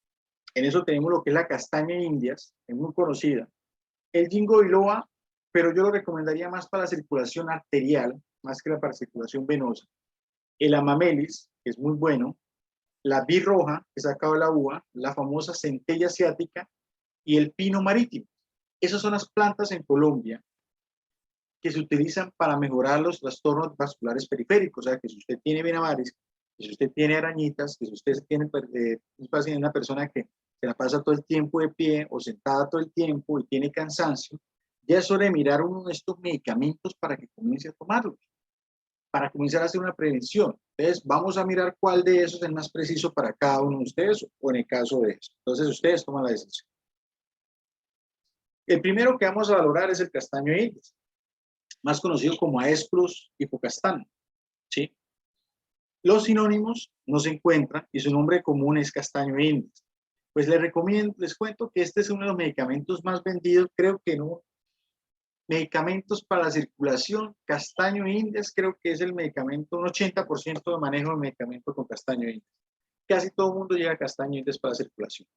En eso tenemos lo que es la castaña de Indias, es muy conocida. El ginkgo biloba, pero yo lo recomendaría más para la circulación arterial, más que para la circulación venosa. El amamelis, que es muy bueno. La birroja, que sacado de la uva, la famosa centella asiática y el pino marítimo. Esas son las plantas en Colombia que se utilizan para mejorar los trastornos vasculares periféricos. O sea, que si usted tiene vena varice, que si usted tiene arañitas, que si usted tiene una persona que se la pasa todo el tiempo de pie o sentada todo el tiempo y tiene cansancio, ya es hora de mirar uno de estos medicamentos para que comience a tomarlos, para comenzar a hacer una prevención. Entonces, vamos a mirar cuál de esos es más preciso para cada uno de ustedes o en el caso de eso. Entonces, ustedes toman la decisión. El primero que vamos a valorar es el castaño de Indias, más conocido como Aescrus hipocastano, ¿sí? Los sinónimos no se encuentran y su nombre común es castaño de Indias. Pues les cuento que este es uno de los medicamentos más vendidos, creo que no. Medicamentos para la circulación, castaño de Indias, creo que es el medicamento, un 80% de manejo de medicamentos con castaño de Indias. Casi todo el mundo lleva castaño de Indias para la circulación.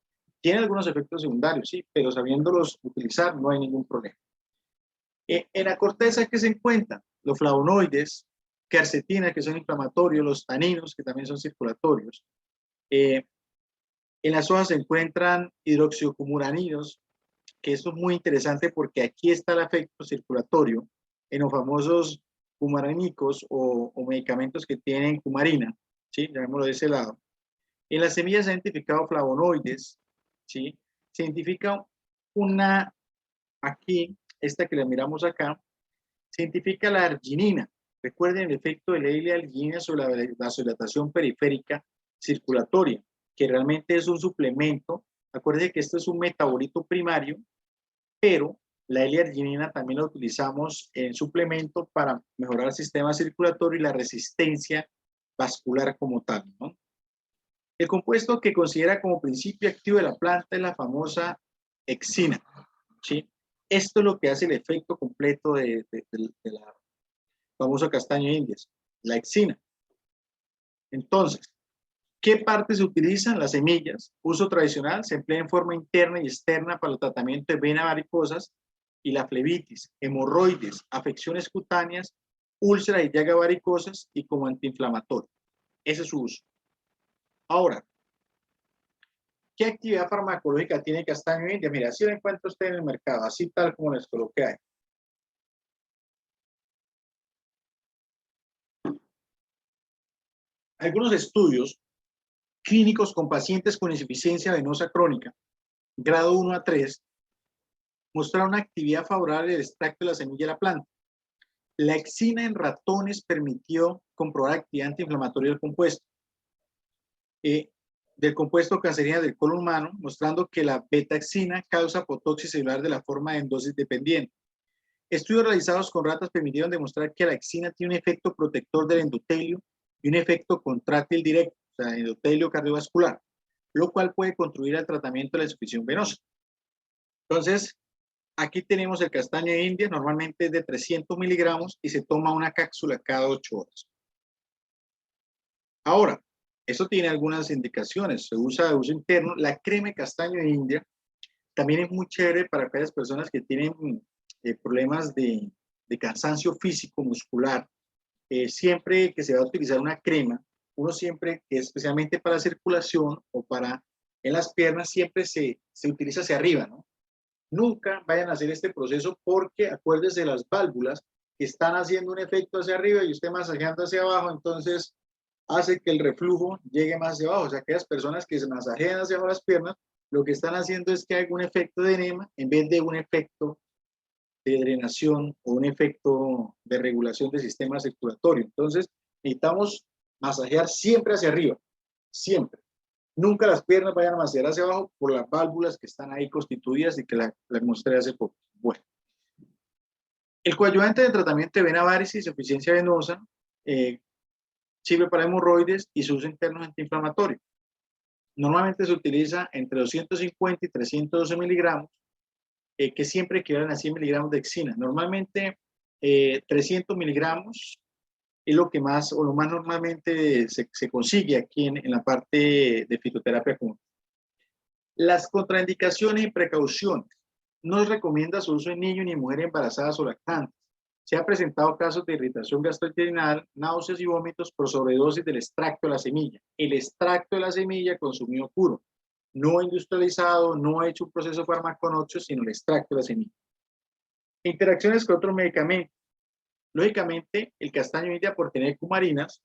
Tiene algunos efectos secundarios, sí, pero sabiéndolos utilizar no hay ningún problema. En la corteza, ¿qué se encuentra? Los flavonoides, quercetina, que son inflamatorios, los taninos, que también son circulatorios. En las hojas se encuentran hidroxiocumuranidos, que esto es muy interesante porque aquí está el efecto circulatorio en los famosos cumaranínicos o medicamentos que tienen cumarina, ¿sí? Llamémoslo de ese lado. En las semillas se han identificado flavonoides, ¿sí? Se identifica aquí, esta que la miramos acá, se identifica la arginina. Recuerden el efecto de la L-arginina sobre la vasodilatación periférica circulatoria, que realmente es un suplemento. Acuérdense que esto es un metabolito primario, pero la L-arginina también la utilizamos en suplemento para mejorar el sistema circulatorio y la resistencia vascular como tal, ¿no? El compuesto que considera como principio activo de la planta es la famosa exina, ¿sí? Esto es lo que hace el efecto completo de la famosa castaña de Indias, la exina. Entonces, ¿qué partes se utilizan? Las semillas. Uso tradicional, se emplea en forma interna y externa para el tratamiento de venas varicosas y la flebitis, hemorroides, afecciones cutáneas, úlceras y llagas varicosas y como antiinflamatorio. Ese es su uso. Ahora, ¿qué actividad farmacológica tiene castaño de India? Mira, así la encuentra usted en el mercado, así tal como les coloqué ahí. Algunos estudios clínicos con pacientes con insuficiencia venosa crónica, grado 1 a 3, mostraron una actividad favorable del extracto de la semilla de la planta. La exina en ratones permitió comprobar actividad antiinflamatoria del compuesto cancerígeno del colon humano, mostrando que la betaxina causa apotoxis celular de la forma de endosis dependiente. Estudios realizados con ratas permitieron demostrar que la exina tiene un efecto protector del endotelio y un efecto contráctil directo, o sea, endotelio cardiovascular, lo cual puede contribuir al tratamiento de la insuficiencia venosa. Entonces, aquí tenemos el castaño de India, normalmente es de 300 miligramos y se toma una cápsula cada 8 horas. Ahora, eso tiene algunas indicaciones, se usa de uso interno. La crema de castaño de India también es muy chévere para aquellas personas que tienen problemas de cansancio físico, muscular. Siempre que se va a utilizar una crema, uno siempre, que especialmente para circulación o para en las piernas, siempre se utiliza hacia arriba, ¿no? Nunca vayan a hacer este proceso porque acuérdense de las válvulas que están haciendo un efecto hacia arriba y usted masajeando hacia abajo, entonces hace que el reflujo llegue más hacia abajo. O sea, aquellas personas que se masajean hacia abajo las piernas, lo que están haciendo es que hay un efecto de enema en vez de un efecto de drenación o un efecto de regulación del sistema circulatorio. Entonces, necesitamos masajear siempre hacia arriba, siempre. Nunca las piernas vayan a masajear hacia abajo por las válvulas que están ahí constituidas y que la mostré hace poco. Bueno, El coadyuvante de tratamiento de vena varices y insuficiencia venosa sirve para hemorroides y su uso interno es antiinflamatorio. Normalmente se utiliza entre 250 y 312 miligramos, que siempre equivalen a 100 miligramos de exina. Normalmente 300 miligramos es lo que más, o lo más normalmente se consigue aquí en la parte de fitoterapia común. Las contraindicaciones y precauciones. No se recomienda su uso en niños ni en mujeres embarazadas o lactantes. Se han presentado casos de irritación gastrointestinal, náuseas y vómitos por sobredosis del extracto de la semilla. El extracto de la semilla consumido puro, no industrializado, no hecho un proceso farmaconoxio, sino el extracto de la semilla. Interacciones con otros medicamentos. Lógicamente, el castaño india, por tener cumarinas,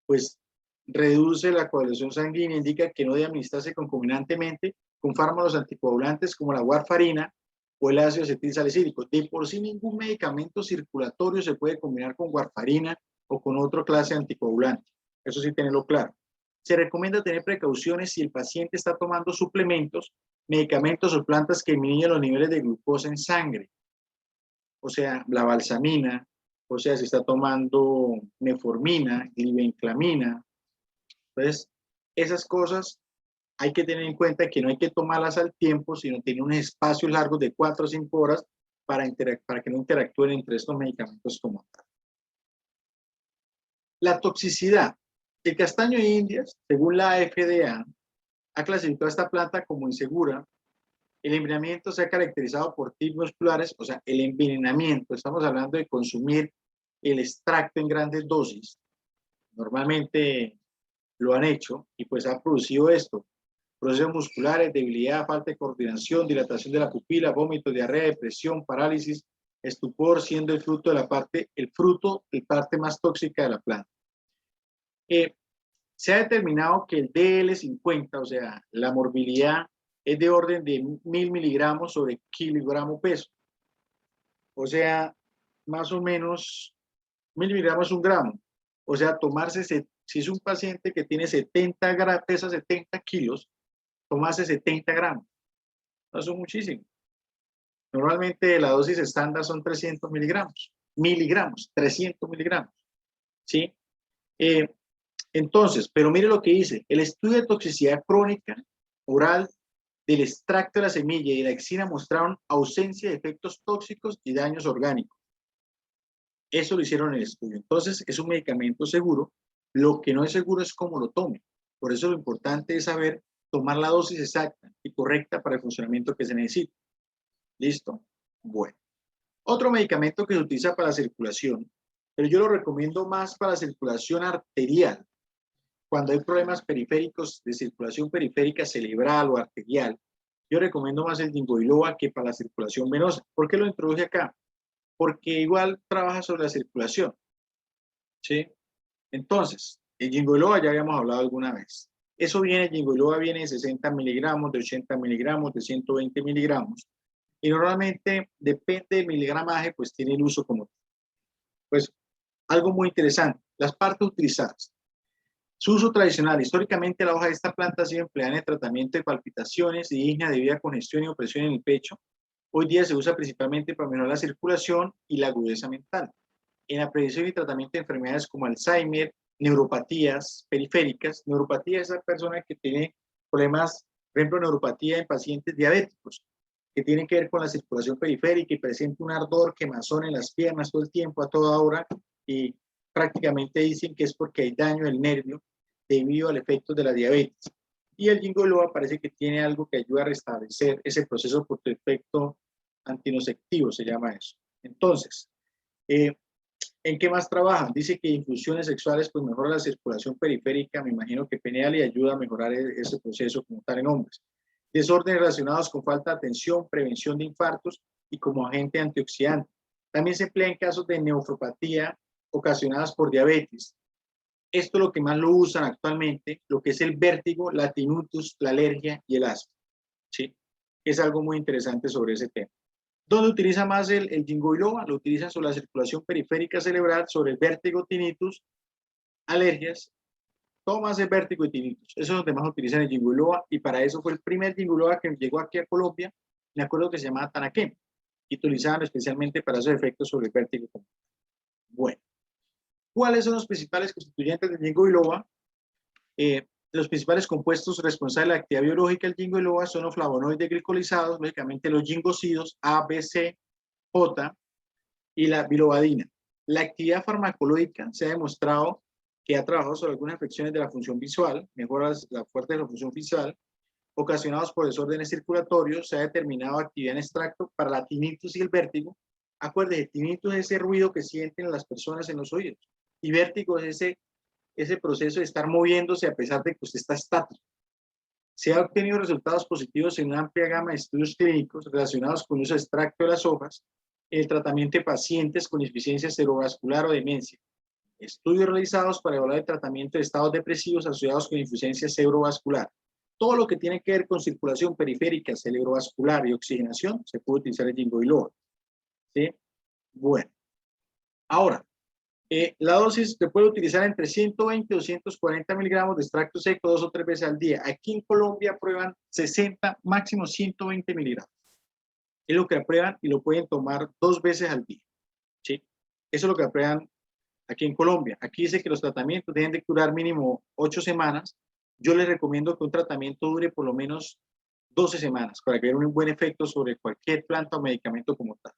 pues reduce la coagulación sanguínea, indica que no debe administrarse concomitantemente con fármacos anticoagulantes como la warfarina o el ácido acetilsalicílico. De por sí ningún medicamento circulatorio se puede combinar con warfarina o con otra clase de anticoagulante. Eso sí, tenerlo claro. Se recomienda tener precauciones si el paciente está tomando suplementos, medicamentos o plantas que disminuyen los niveles de glucosa en sangre. O sea, la balsamina, o sea, si está tomando metformina, glibenclamina. Entonces, esas cosas hay que tener en cuenta que no hay que tomarlas al tiempo, sino tener unos espacios largos de 4 o 5 horas para que no interactúen entre estos medicamentos como tal. La toxicidad. El castaño de Indias, según la FDA, ha clasificado esta planta como insegura. El envenenamiento se ha caracterizado por tics musculares, o sea, el envenenamiento, estamos hablando de consumir el extracto en grandes dosis. Normalmente lo han hecho y pues ha producido esto: procesos musculares, debilidad, falta de coordinación, dilatación de la pupila, vómito, diarrea, depresión, parálisis, estupor, siendo el fruto la parte más tóxica de la planta. Se ha determinado que el DL50, o sea, la morbilidad, es de orden de 1000 miligramos sobre kilogramo peso. O sea, más o menos 1000 miligramos es 1 gramo. O sea, tomarse, si es un paciente que tiene 70 gramos, pesa 70 kilos, tomarse 70 gramos. Eso es muchísimo. Normalmente la dosis estándar son 300 miligramos, 300 miligramos. ¿Sí? Entonces, pero mire lo que dice: el estudio de toxicidad crónica oral del extracto de la semilla y de la exina mostraron ausencia de efectos tóxicos y daños orgánicos. Eso lo hicieron en el estudio. Entonces, es un medicamento seguro. Lo que no es seguro es cómo lo tome. Por eso lo importante es saber tomar la dosis exacta y correcta para el funcionamiento que se necesita. ¿Listo? Bueno. Otro medicamento que se utiliza para la circulación, pero yo lo recomiendo más para la circulación arterial. Cuando hay problemas periféricos de circulación periférica cerebral o arterial, yo recomiendo más el ginkgo biloba que para la circulación venosa. ¿Por qué lo introduje acá? Porque igual trabaja sobre la circulación. ¿Sí? Entonces, el ginkgo biloba ya habíamos hablado alguna vez. Eso viene, el ginkgo biloba viene de 60 miligramos, de 80 miligramos, de 120 miligramos. Y normalmente, depende del miligramaje, pues tiene el uso como. Pues, algo muy interesante, las partes utilizadas. Su uso tradicional: históricamente la hoja de esta planta ha sido empleada en el tratamiento de palpitaciones y disnea debido a congestión y opresión en el pecho. Hoy día se usa principalmente para mejorar la circulación y la agudeza mental. En la prevención y tratamiento de enfermedades como Alzheimer, neuropatías periféricas. Neuropatía es esa persona que tiene problemas, por ejemplo, neuropatía en pacientes diabéticos, que tienen que ver con la circulación periférica y presenta un ardor, quemazón en las piernas todo el tiempo, a toda hora, y prácticamente dicen que es porque hay daño del nervio debido al efecto de la diabetes. Y el ginkgo biloba parece que tiene algo que ayuda a restablecer ese proceso por tu efecto antinocectivo, se llama eso. Entonces, ¿en qué más trabajan? Dice que infusiones sexuales pues mejora la circulación periférica, me imagino que pineal, y ayuda a mejorar ese proceso como tal en hombres. Desórdenes relacionados con falta de atención, prevención de infartos y como agente antioxidante. También se emplea en casos de nefropatía ocasionadas por diabetes. Esto es lo que más lo usan actualmente, lo que es el vértigo, la tinnitus, la alergia y el asma. ¿Sí? Es algo muy interesante sobre ese tema. ¿Dónde utiliza más el ginkgo biloba? Lo utilizan sobre la circulación periférica cerebral, sobre el vértigo, tinnitus, alergias, todo más el vértigo y tinnitus. Eso es donde más utilizan el ginkgo biloba, y para eso fue el primer ginkgo biloba que llegó aquí a Colombia. Me acuerdo que se llamaba Tanaquén. y utilizaban especialmente para esos efectos sobre el vértigo. Bueno, ¿cuáles son los principales constituyentes del ginkgo biloba? Los principales compuestos responsables de la actividad biológica del ginkgo biloba son los flavonoides glicolizados, lógicamente los gingosidos A, B, C, J y la bilobadina. La actividad farmacológica se ha demostrado que ha trabajado sobre algunas afecciones de la función visual, mejora la fuerza de la función visual, ocasionados por desórdenes circulatorios. Se ha determinado actividad en extracto para la tinnitus y el vértigo. Acuérdense, tinnitus es ese ruido que sienten las personas en los oídos, y vértigo es ese proceso de estar moviéndose a pesar de que usted está estático. Se han obtenido resultados positivos en una amplia gama de estudios clínicos relacionados con el uso de extracto de las hojas en el tratamiento de pacientes con insuficiencia cerebrovascular o demencia. Estudios realizados para evaluar el tratamiento de estados depresivos asociados con insuficiencia cerebrovascular. Todo lo que tiene que ver con circulación periférica, cerebrovascular y oxigenación, se puede utilizar el ginkgo biloba. ¿Sí? Bueno. Ahora, la dosis se puede utilizar entre 120 y 240 miligramos de extracto seco 2 o 3 veces al día. Aquí en Colombia aprueban 60, máximo 120 miligramos. Es lo que aprueban y lo pueden tomar 2 veces al día. ¿Sí? Eso es lo que aprueban aquí en Colombia. Aquí dice que los tratamientos deben de durar mínimo 8 semanas. Yo les recomiendo que un tratamiento dure por lo menos 12 semanas para que haya un buen efecto sobre cualquier planta o medicamento como tal.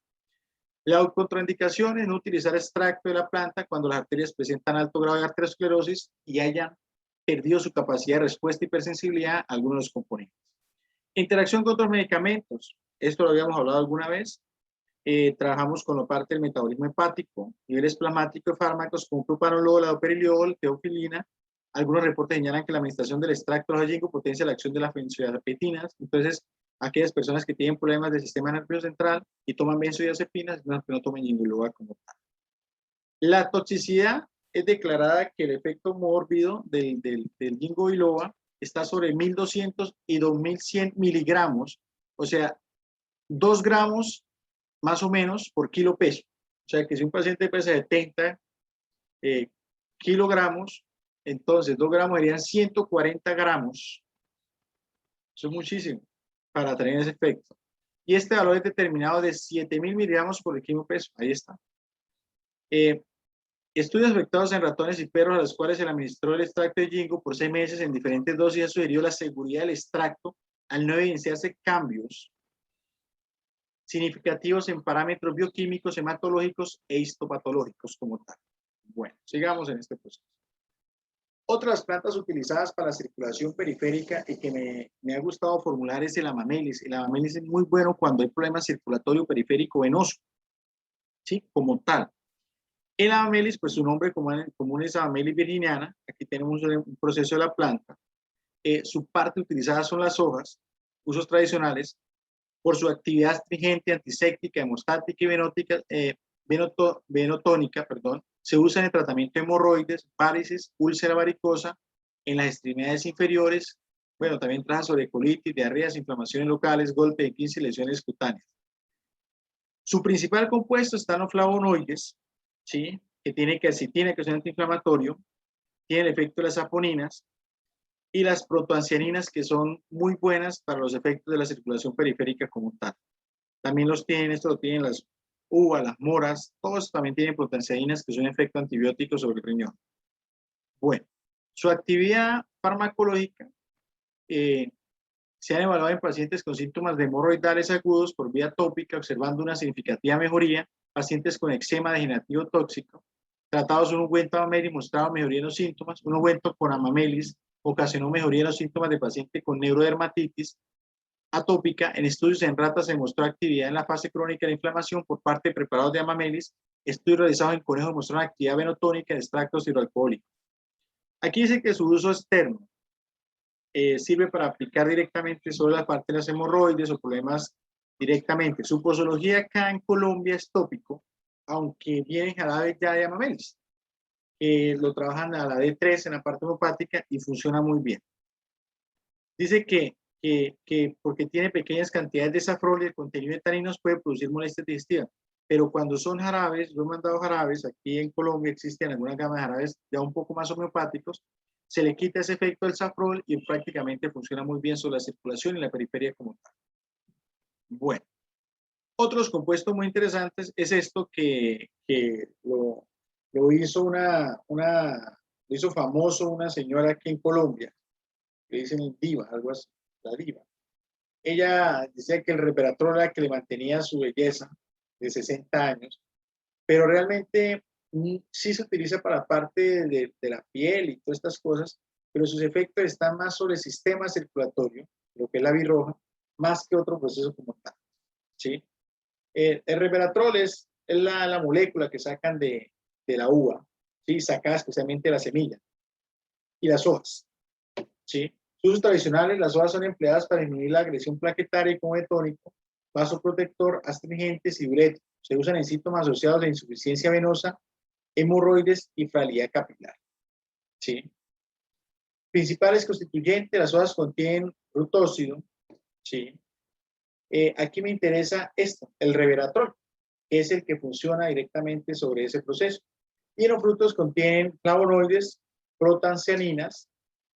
La contraindicación es no utilizar extracto de la planta cuando las arterias presentan alto grado de arteriosclerosis y hayan perdido su capacidad de respuesta y hipersensibilidad a algunos de los componentes. Interacción con otros medicamentos. Esto lo habíamos hablado alguna vez. Trabajamos con la parte del metabolismo hepático, niveles plasmáticos de fármacos como propanolol, ladoperidol, teofilina. Algunos reportes señalan que la administración del extracto de ginkgo potencia la acción de las benzodiazepinas. Entonces, aquellas personas que tienen problemas del sistema nervioso central y toman benzodiazepinas, no, que no tomen ginkgo biloba como tal. La toxicidad es declarada que el efecto mórbido del ginkgo biloba está sobre 1200 y 2100 miligramos, o sea, 2 gramos más o menos por kilo peso. O sea que si un paciente pesa 70 kilogramos, entonces 2 gramos serían 140 gramos. Eso es muchísimo para tener ese efecto. Y este valor es determinado de 7000 miligramos por el kilo peso. Ahí está. Estudios efectuados en ratones y perros a los cuales se le administró el extracto de ginkgo por 6 meses en diferentes dosis han sugerido la seguridad del extracto al no evidenciarse cambios significativos en parámetros bioquímicos, hematológicos e histopatológicos como tal. Bueno, sigamos en este proceso. Otras plantas utilizadas para la circulación periférica y que me ha gustado formular es el amamelis. El amamelis es muy bueno cuando hay problema circulatorio periférico venoso, ¿sí? Como tal. El amamelis, pues su nombre común es Amamelis virginiana. Aquí tenemos un proceso de la planta. Su parte utilizada son las hojas, usos tradicionales, por su actividad astringente, antiséptica, hemostática y venotónica, se usa en el tratamiento de hemorroides, varices, úlcera varicosa, en las extremidades inferiores. Bueno, también trabaja sobre colitis, diarreas, inflamaciones locales, golpe de 15 y lesiones cutáneas. Su principal compuesto están los flavonoides, ¿sí? Que tiene quercetina, que es un antiinflamatorio, tiene el efecto de las saponinas, y las protoancianinas, que son muy buenas para los efectos de la circulación periférica como tal. También esto lo tienen las uvas, las moras, todos también tienen protoancianinas, que son un efecto antibiótico sobre el riñón. Bueno, su actividad farmacológica se han evaluado en pacientes con síntomas de hemorroidales agudos por vía tópica, observando una significativa mejoría, pacientes con eczema degenerativo tóxico, tratados con un ungüento amamelis mostrado mejoría en los síntomas, un ungüento con amamelis ocasionó mejoría en los síntomas de paciente con neurodermatitis atópica. En estudios en ratas se mostró actividad en la fase crónica de inflamación por parte de preparados de amamelis. Estudios realizados en conejos mostraron actividad venotónica de extractos hidroalcohólicos. Aquí dice que su uso externo sirve para aplicar directamente sobre la parte de las hemorroides o problemas directamente. Su posología acá en Colombia es tópico, aunque vienen jarabes ya de amamelis. Lo trabajan a la D3 en la parte homeopática y funciona muy bien. Dice que porque tiene pequeñas cantidades de safrol y el contenido de taninos puede producir molestias digestivas, pero cuando son jarabes, yo he mandado jarabes, aquí en Colombia existen algunas gamas de jarabes ya un poco más homeopáticos, se le quita ese efecto del safrol y prácticamente funciona muy bien sobre la circulación y la periferia como tal. Bueno, Otros compuestos muy interesantes es esto que lo hizo lo hizo famoso una señora aquí en Colombia, que dicen diva, algo así, la diva. Ella decía que el resveratrol era que le mantenía su belleza de 60 años, pero realmente sí se utiliza para parte de la piel y todas estas cosas, pero sus efectos están más sobre el sistema circulatorio, lo que es la birroja, más que otro proceso como tal, ¿sí? El resveratrol es la molécula que sacan de la uva, ¿sí? Sacada especialmente de la semilla y las hojas, ¿sí? Sus usos tradicionales, las hojas son empleadas para disminuir la agresión plaquetaria y como tónico, vasoprotector, astringentes y diurético. Se usan en síntomas asociados de insuficiencia venosa, hemorroides y fragilidad capilar, ¿sí? Principales constituyentes, las hojas contienen frutócido, ¿sí? Aquí me interesa esto, el resveratrol, que es el que funciona directamente sobre ese proceso. Y los frutos contienen flavonoides, protancianinas,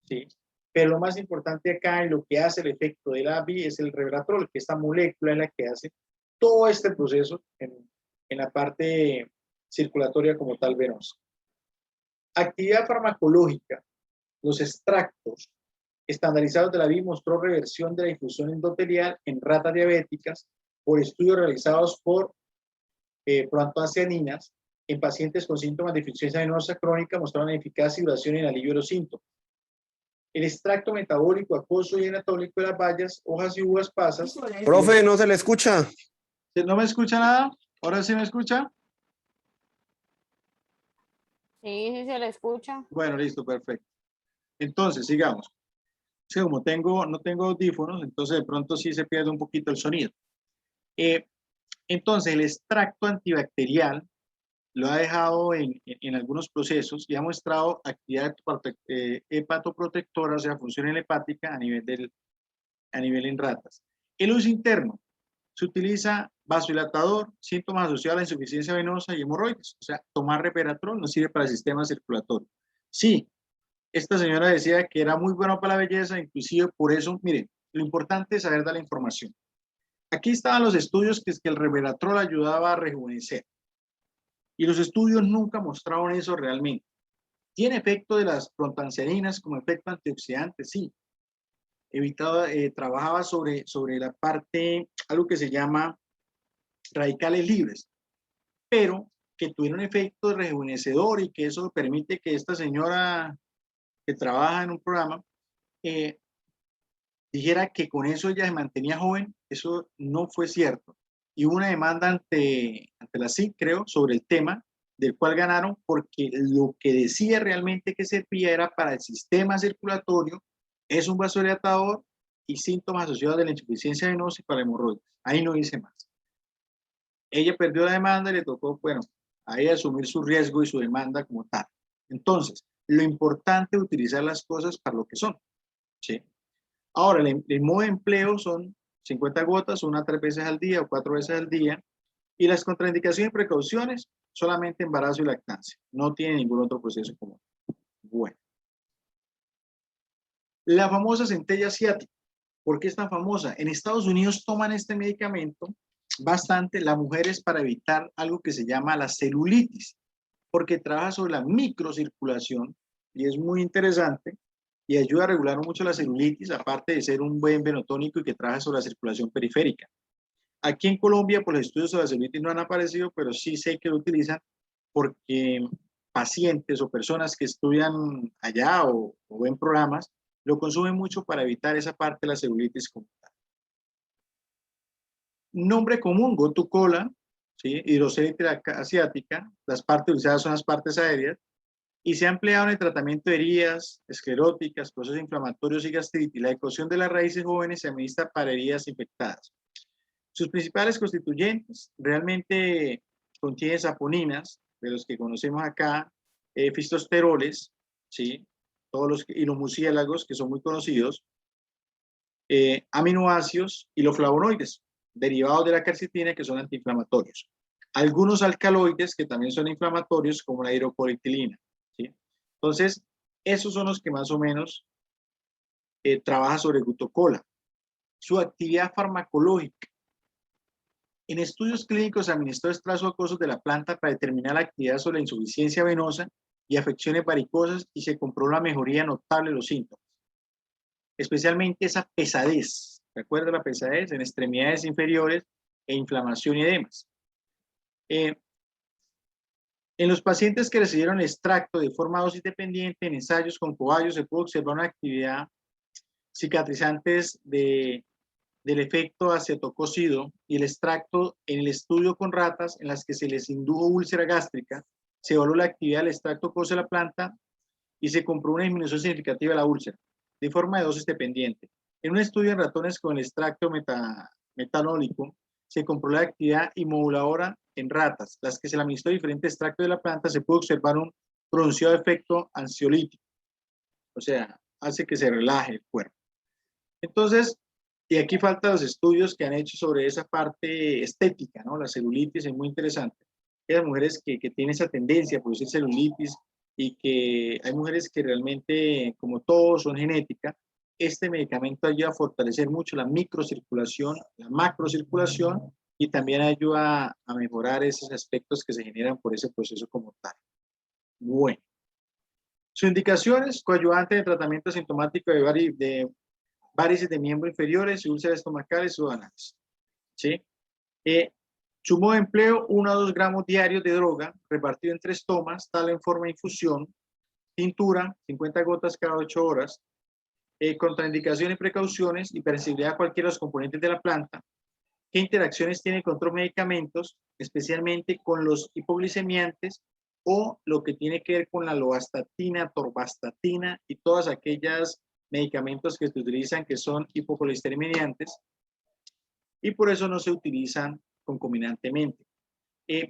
¿sí? Pero lo más importante acá y lo que hace el efecto de la ABI es el resveratrol, que esta molécula es la que hace todo este proceso en la parte circulatoria como tal venosa. Actividad farmacológica. Los extractos estandarizados de la ABI mostró reversión de la infusión endotelial en ratas diabéticas por estudios realizados por proantocianinas en pacientes con síntomas de insuficiencia venosa crónica mostraron eficacia y duración en alivio de los síntomas. El extracto metabólico acuoso y anatólico de las bayas, hojas y uvas pasas. Profe, no se le escucha. ¿No me escucha nada? ¿Ahora sí me escucha? Sí, sí se le escucha. Bueno, listo, perfecto. Entonces, sigamos. Sí, como no tengo audífonos, entonces de pronto sí se pierde un poquito el sonido. Entonces, el extracto antibacterial lo ha dejado en algunos procesos y ha mostrado actividad hepatoprotectora, o sea, función hepática a nivel en ratas. El uso interno se utiliza vasodilatador, síntomas asociados a la insuficiencia venosa y hemorroides. O sea, tomar resveratrol no sirve para el sistema circulatorio. Sí, esta señora decía que era muy bueno para la belleza, inclusive por eso, miren, lo importante es saber dar la información. Aquí estaban los estudios que es que el resveratrol ayudaba a rejuvenecer. Y los estudios nunca mostraron eso realmente. ¿Tiene efecto de las proantocianinas como efecto antioxidante? Sí. Trabajaba sobre la parte, algo que se llama radicales libres, pero que tuvieron efecto rejuvenecedor y que eso permite que esta señora que trabaja en un programa dijera que con eso ella se mantenía joven. Eso no fue cierto. Y hubo una demanda ante la SIC, creo, sobre el tema, del cual ganaron porque lo que decía realmente que servía era para el sistema circulatorio, es un vasodilatador y síntomas asociados de la insuficiencia venosa y para hemorroides. Ahí no dice más. Ella perdió la demanda y le tocó, bueno, a ella asumir su riesgo y su demanda como tal. Entonces, lo importante es utilizar las cosas para lo que son, ¿sí? Ahora, el modo de empleo son 50 gotas, una 3 veces al día o 4 veces al día. Y las contraindicaciones y precauciones, solamente embarazo y lactancia. No tiene ningún otro proceso común. Bueno. La famosa centella asiática. ¿Por qué es tan famosa? En Estados Unidos toman este medicamento bastante las mujeres para evitar algo que se llama la celulitis, porque trabaja sobre la microcirculación y es muy interesante y ayuda a regular mucho la celulitis, aparte de ser un buen venotónico y que trabaja sobre la circulación periférica. Aquí en Colombia, pues los estudios sobre la celulitis no han aparecido, pero sí sé que lo utilizan porque pacientes o personas que estudian allá o ven programas, lo consumen mucho para evitar esa parte de la celulitis como tal. Nombre común, gotucola, ¿sí? Hidrocelulitis asiática, las partes utilizadas son las partes aéreas, y se ha empleado en el tratamiento de heridas escleróticas, procesos inflamatorios y gastritis. La eclosión de las raíces jóvenes se administra para heridas infectadas. Sus principales constituyentes realmente contienen saponinas, de los que conocemos acá, fistosteroles, ¿sí? Y los mucílagos, que son muy conocidos, aminoácidos y los flavonoides, derivados de la quercetina, que son antiinflamatorios. Algunos alcaloides que también son inflamatorios, como la hidrocolitelina, ¿sí? Entonces, esos son los que más o menos trabajan sobre gutocola. Su actividad farmacológica. En estudios clínicos se administró extractos acuosos de la planta para determinar la actividad sobre la insuficiencia venosa y afecciones varicosas y se comprobó la mejoría notable de los síntomas. Especialmente esa pesadez, ¿se acuerda la pesadez? En extremidades inferiores e inflamación y edemas. En los pacientes que recibieron extracto de forma dosis dependiente en ensayos con cobayos se pudo observar una actividad cicatrizante del efecto acetococido y el extracto en el estudio con ratas en las que se les indujo úlcera gástrica, se evaluó la actividad del extracto acuoso de la planta y se comprobó una disminución significativa de la úlcera, de forma de dosis dependiente. En un estudio en ratones con el extracto metanólico, se comprobó la actividad inmoduladora en ratas, las que se le administró diferente extracto de la planta, se pudo observar un pronunciado efecto ansiolítico, o sea, hace que se relaje el cuerpo. Entonces, y aquí faltan los estudios que han hecho sobre esa parte estética, ¿no? La celulitis es muy interesante. Hay mujeres que tienen esa tendencia a producir celulitis y que hay mujeres que realmente, como todos, son genéticas. Este medicamento ayuda a fortalecer mucho la microcirculación, la macrocirculación y también ayuda a mejorar esos aspectos que se generan por ese proceso como tal. Bueno. Sus indicaciones: coadyuvante de tratamiento asintomático de varices de miembros inferiores y úlceras estomacales o anales. ¿Sí? Su modo de empleo: 1 a 2 gramos diarios de droga repartido en 3 tomas, tal en forma de infusión, tintura, 50 gotas cada 8 horas, contraindicaciones y precauciones, hipersensibilidad a cualquiera de los componentes de la planta, qué interacciones tiene con otros medicamentos, especialmente con los hipoglicemiantes o lo que tiene que ver con la lovastatina, torvastatina y todas aquellas medicamentos que se utilizan que son hipocolestereminiantes y por eso no se utilizan concomitantemente.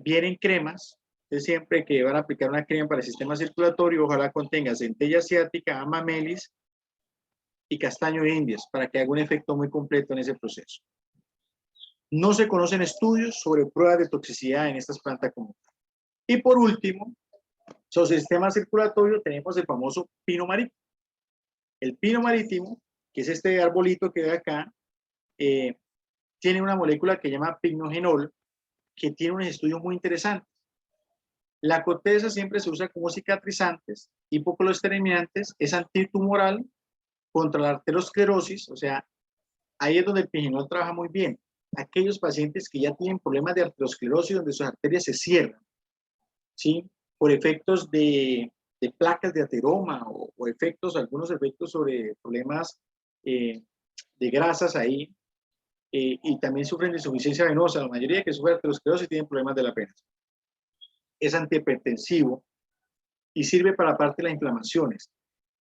Vienen cremas, siempre que van a aplicar una crema para el sistema circulatorio, ojalá contenga centella asiática, amamelis y castaño de indias para que haga un efecto muy completo en ese proceso. No se conocen estudios sobre pruebas de toxicidad en estas plantas como tal. Y por último, sobre el sistema circulatorio tenemos el famoso pino marítimo. El pino marítimo, que es este arbolito que ve acá, tiene una molécula que se llama pignogenol, que tiene unos estudios muy interesantes. La corteza siempre se usa como cicatrizantes, hipocolesteremiantes, es antitumoral contra la arteriosclerosis, o sea, ahí es donde el pignogenol trabaja muy bien. Aquellos pacientes que ya tienen problemas de arteriosclerosis donde sus arterias se cierran, ¿sí? Por efectos de placas de ateroma o efectos, algunos efectos sobre problemas de grasas ahí, y también sufren de insuficiencia venosa. La mayoría que sufren de arteriosclerosis tienen problemas de la pena. Es antihipertensivo y sirve para la parte de las inflamaciones.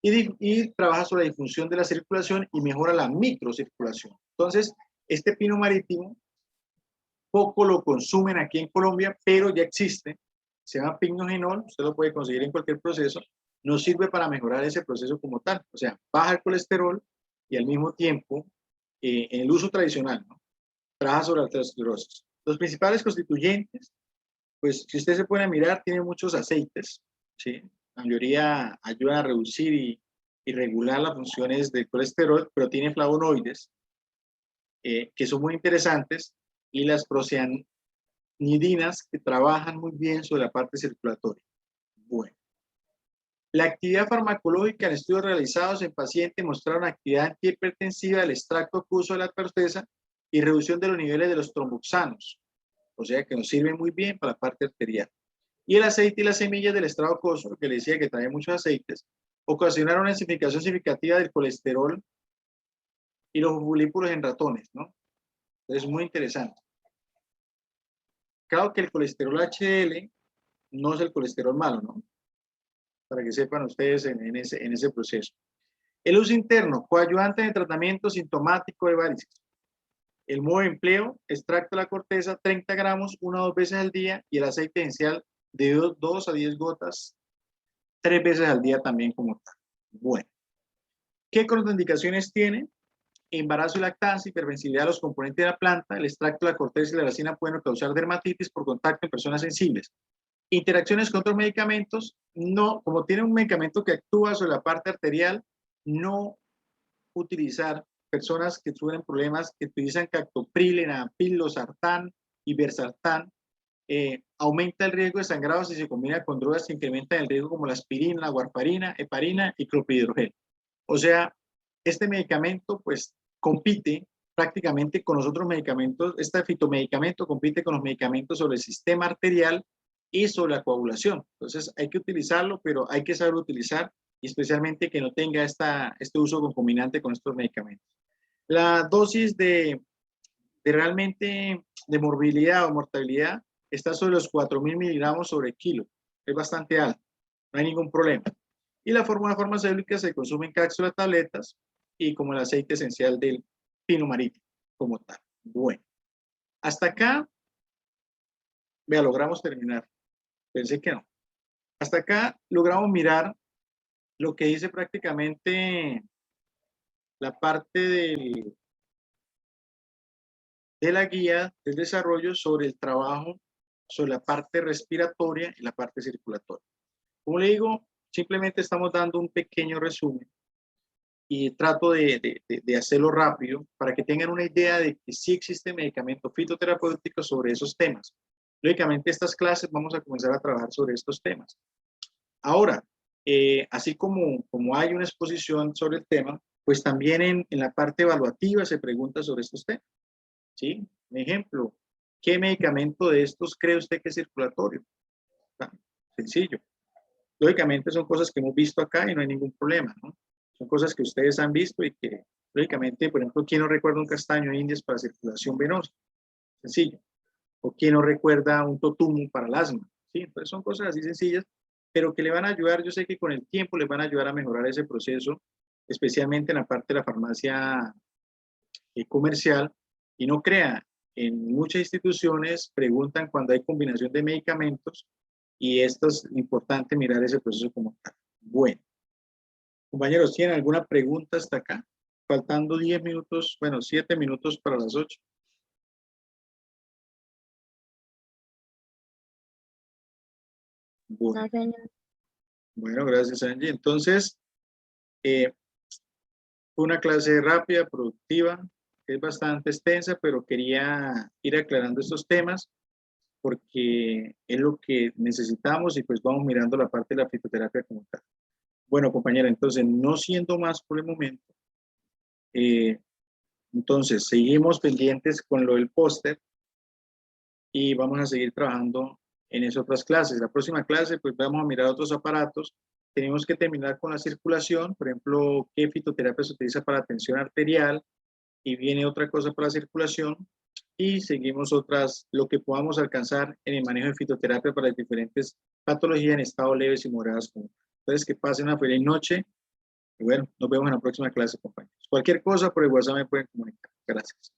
Y trabaja sobre la disfunción de la circulación y mejora la microcirculación. Entonces, este pino marítimo, poco lo consumen aquí en Colombia, pero ya existe. Se llama pignogenol, usted lo puede conseguir en cualquier proceso. Nos sirve para mejorar ese proceso como tal. O sea, baja el colesterol y al mismo tiempo, en el uso tradicional, ¿no? Trabaja sobre la aterosclerosis. Los principales constituyentes, pues si usted se pone a mirar, tiene muchos aceites, ¿sí? La mayoría ayudan a reducir y regular las funciones del colesterol, pero tiene flavonoides, que son muy interesantes, y las proceanidinas, que trabajan muy bien sobre la parte circulatoria. Bueno. La actividad farmacológica en estudios realizados en pacientes mostraron actividad antihipertensiva del extracto acuoso de la corteza y reducción de los niveles de los tromboxanos, o sea que nos sirve muy bien para la parte arterial. Y el aceite y las semillas del extracto acuoso, que le decía que trae muchos aceites, ocasionaron una simplificación significativa del colesterol y los bulípulos en ratones, ¿no? Entonces, muy interesante. Claro que el colesterol HDL no es el colesterol malo, ¿no? Para que sepan ustedes en ese proceso. El uso interno, coadyuvante de tratamiento sintomático de varices. El modo de empleo: extracto de la corteza, 30 gramos, 1 o 2 veces al día, y el aceite esencial de 2 a 10 gotas, 3 veces al día también como tal. Bueno, ¿qué contraindicaciones tiene? Embarazo y lactancia, hipersensibilidad a los componentes de la planta, el extracto de la corteza y la resina pueden causar dermatitis por contacto en personas sensibles. Interacciones con otros medicamentos, no, como tiene un medicamento que actúa sobre la parte arterial, no utilizar. Personas que sufren problemas que utilizan captopril, enalapril, losartán irbesartán, aumenta el riesgo de sangrado si se combina con drogas que incrementan el riesgo como la aspirina, la warfarina, heparina y clopidogrel. O sea, este medicamento pues compite prácticamente con los otros medicamentos, este fitomedicamento compite con los medicamentos sobre el sistema arterial y sobre la coagulación. Entonces hay que utilizarlo, pero hay que saber utilizar y especialmente que no tenga este uso concomitante con estos medicamentos. La dosis de realmente de morbilidad o mortalidad está sobre los 4.000 miligramos sobre kilo. Es bastante alto, no hay ningún problema. Y la fórmula farmacéutica se consume en cápsulas, tabletas y como el aceite esencial del pino marítimo como tal. Bueno, hasta acá, vea, logramos terminar. Pensé que no. Hasta acá logramos mirar lo que dice prácticamente la parte de la guía del desarrollo sobre el trabajo, sobre la parte respiratoria y la parte circulatoria. Como le digo, simplemente estamos dando un pequeño resumen y trato de hacerlo rápido para que tengan una idea de que sí existe medicamento fitoterapéutico sobre esos temas. Lógicamente, estas clases vamos a comenzar a trabajar sobre estos temas. Ahora, así como hay una exposición sobre el tema, pues también en la parte evaluativa se pregunta sobre estos temas. ¿Sí? Un ejemplo, ¿qué medicamento de estos cree usted que es circulatorio? Sencillo. Lógicamente son cosas que hemos visto acá y no hay ningún problema, ¿no? Son cosas que ustedes han visto y que, lógicamente, por ejemplo, ¿quién no recuerda un castaño indias para circulación venosa? Sencillo. ¿O quién no recuerda un totumo para el asma? ¿Sí? Entonces son cosas así sencillas, pero que le van a ayudar, yo sé que con el tiempo les van a ayudar a mejorar ese proceso, especialmente en la parte de la farmacia comercial. Y no crea, en muchas instituciones preguntan cuando hay combinación de medicamentos y esto es importante mirar ese proceso como tal. Bueno, compañeros, ¿tienen alguna pregunta hasta acá? Faltando 10 minutos, bueno, 7 minutos para las 8. Bueno, No, señor. bueno, gracias, Angie. Entonces, fue una clase rápida, productiva, es bastante extensa, pero quería ir aclarando estos temas porque es lo que necesitamos y pues vamos mirando la parte de la fitoterapia como tal. Bueno, compañera, entonces, no siendo más por el momento, entonces seguimos pendientes con lo del póster y vamos a seguir trabajando en esas otras clases. La próxima clase, pues vamos a mirar otros aparatos. Tenemos que terminar con la circulación, por ejemplo, qué fitoterapia se utiliza para tensión arterial y viene otra cosa para la circulación y seguimos otras, lo que podamos alcanzar en el manejo de fitoterapia para las diferentes patologías en estado leves y moderadas. Entonces, que pasen una feliz noche y bueno, nos vemos en la próxima clase, compañeros. Cualquier cosa por el WhatsApp me pueden comunicar. Gracias.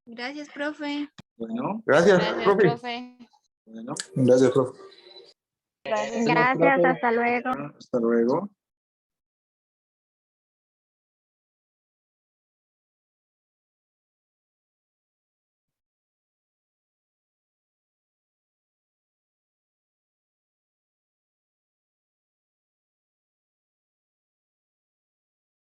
Gracias, profe. Bueno, Gracias, Gracias, profe. profe. bueno, Gracias, profe. Gracias. Gracias, hasta luego. hasta luego.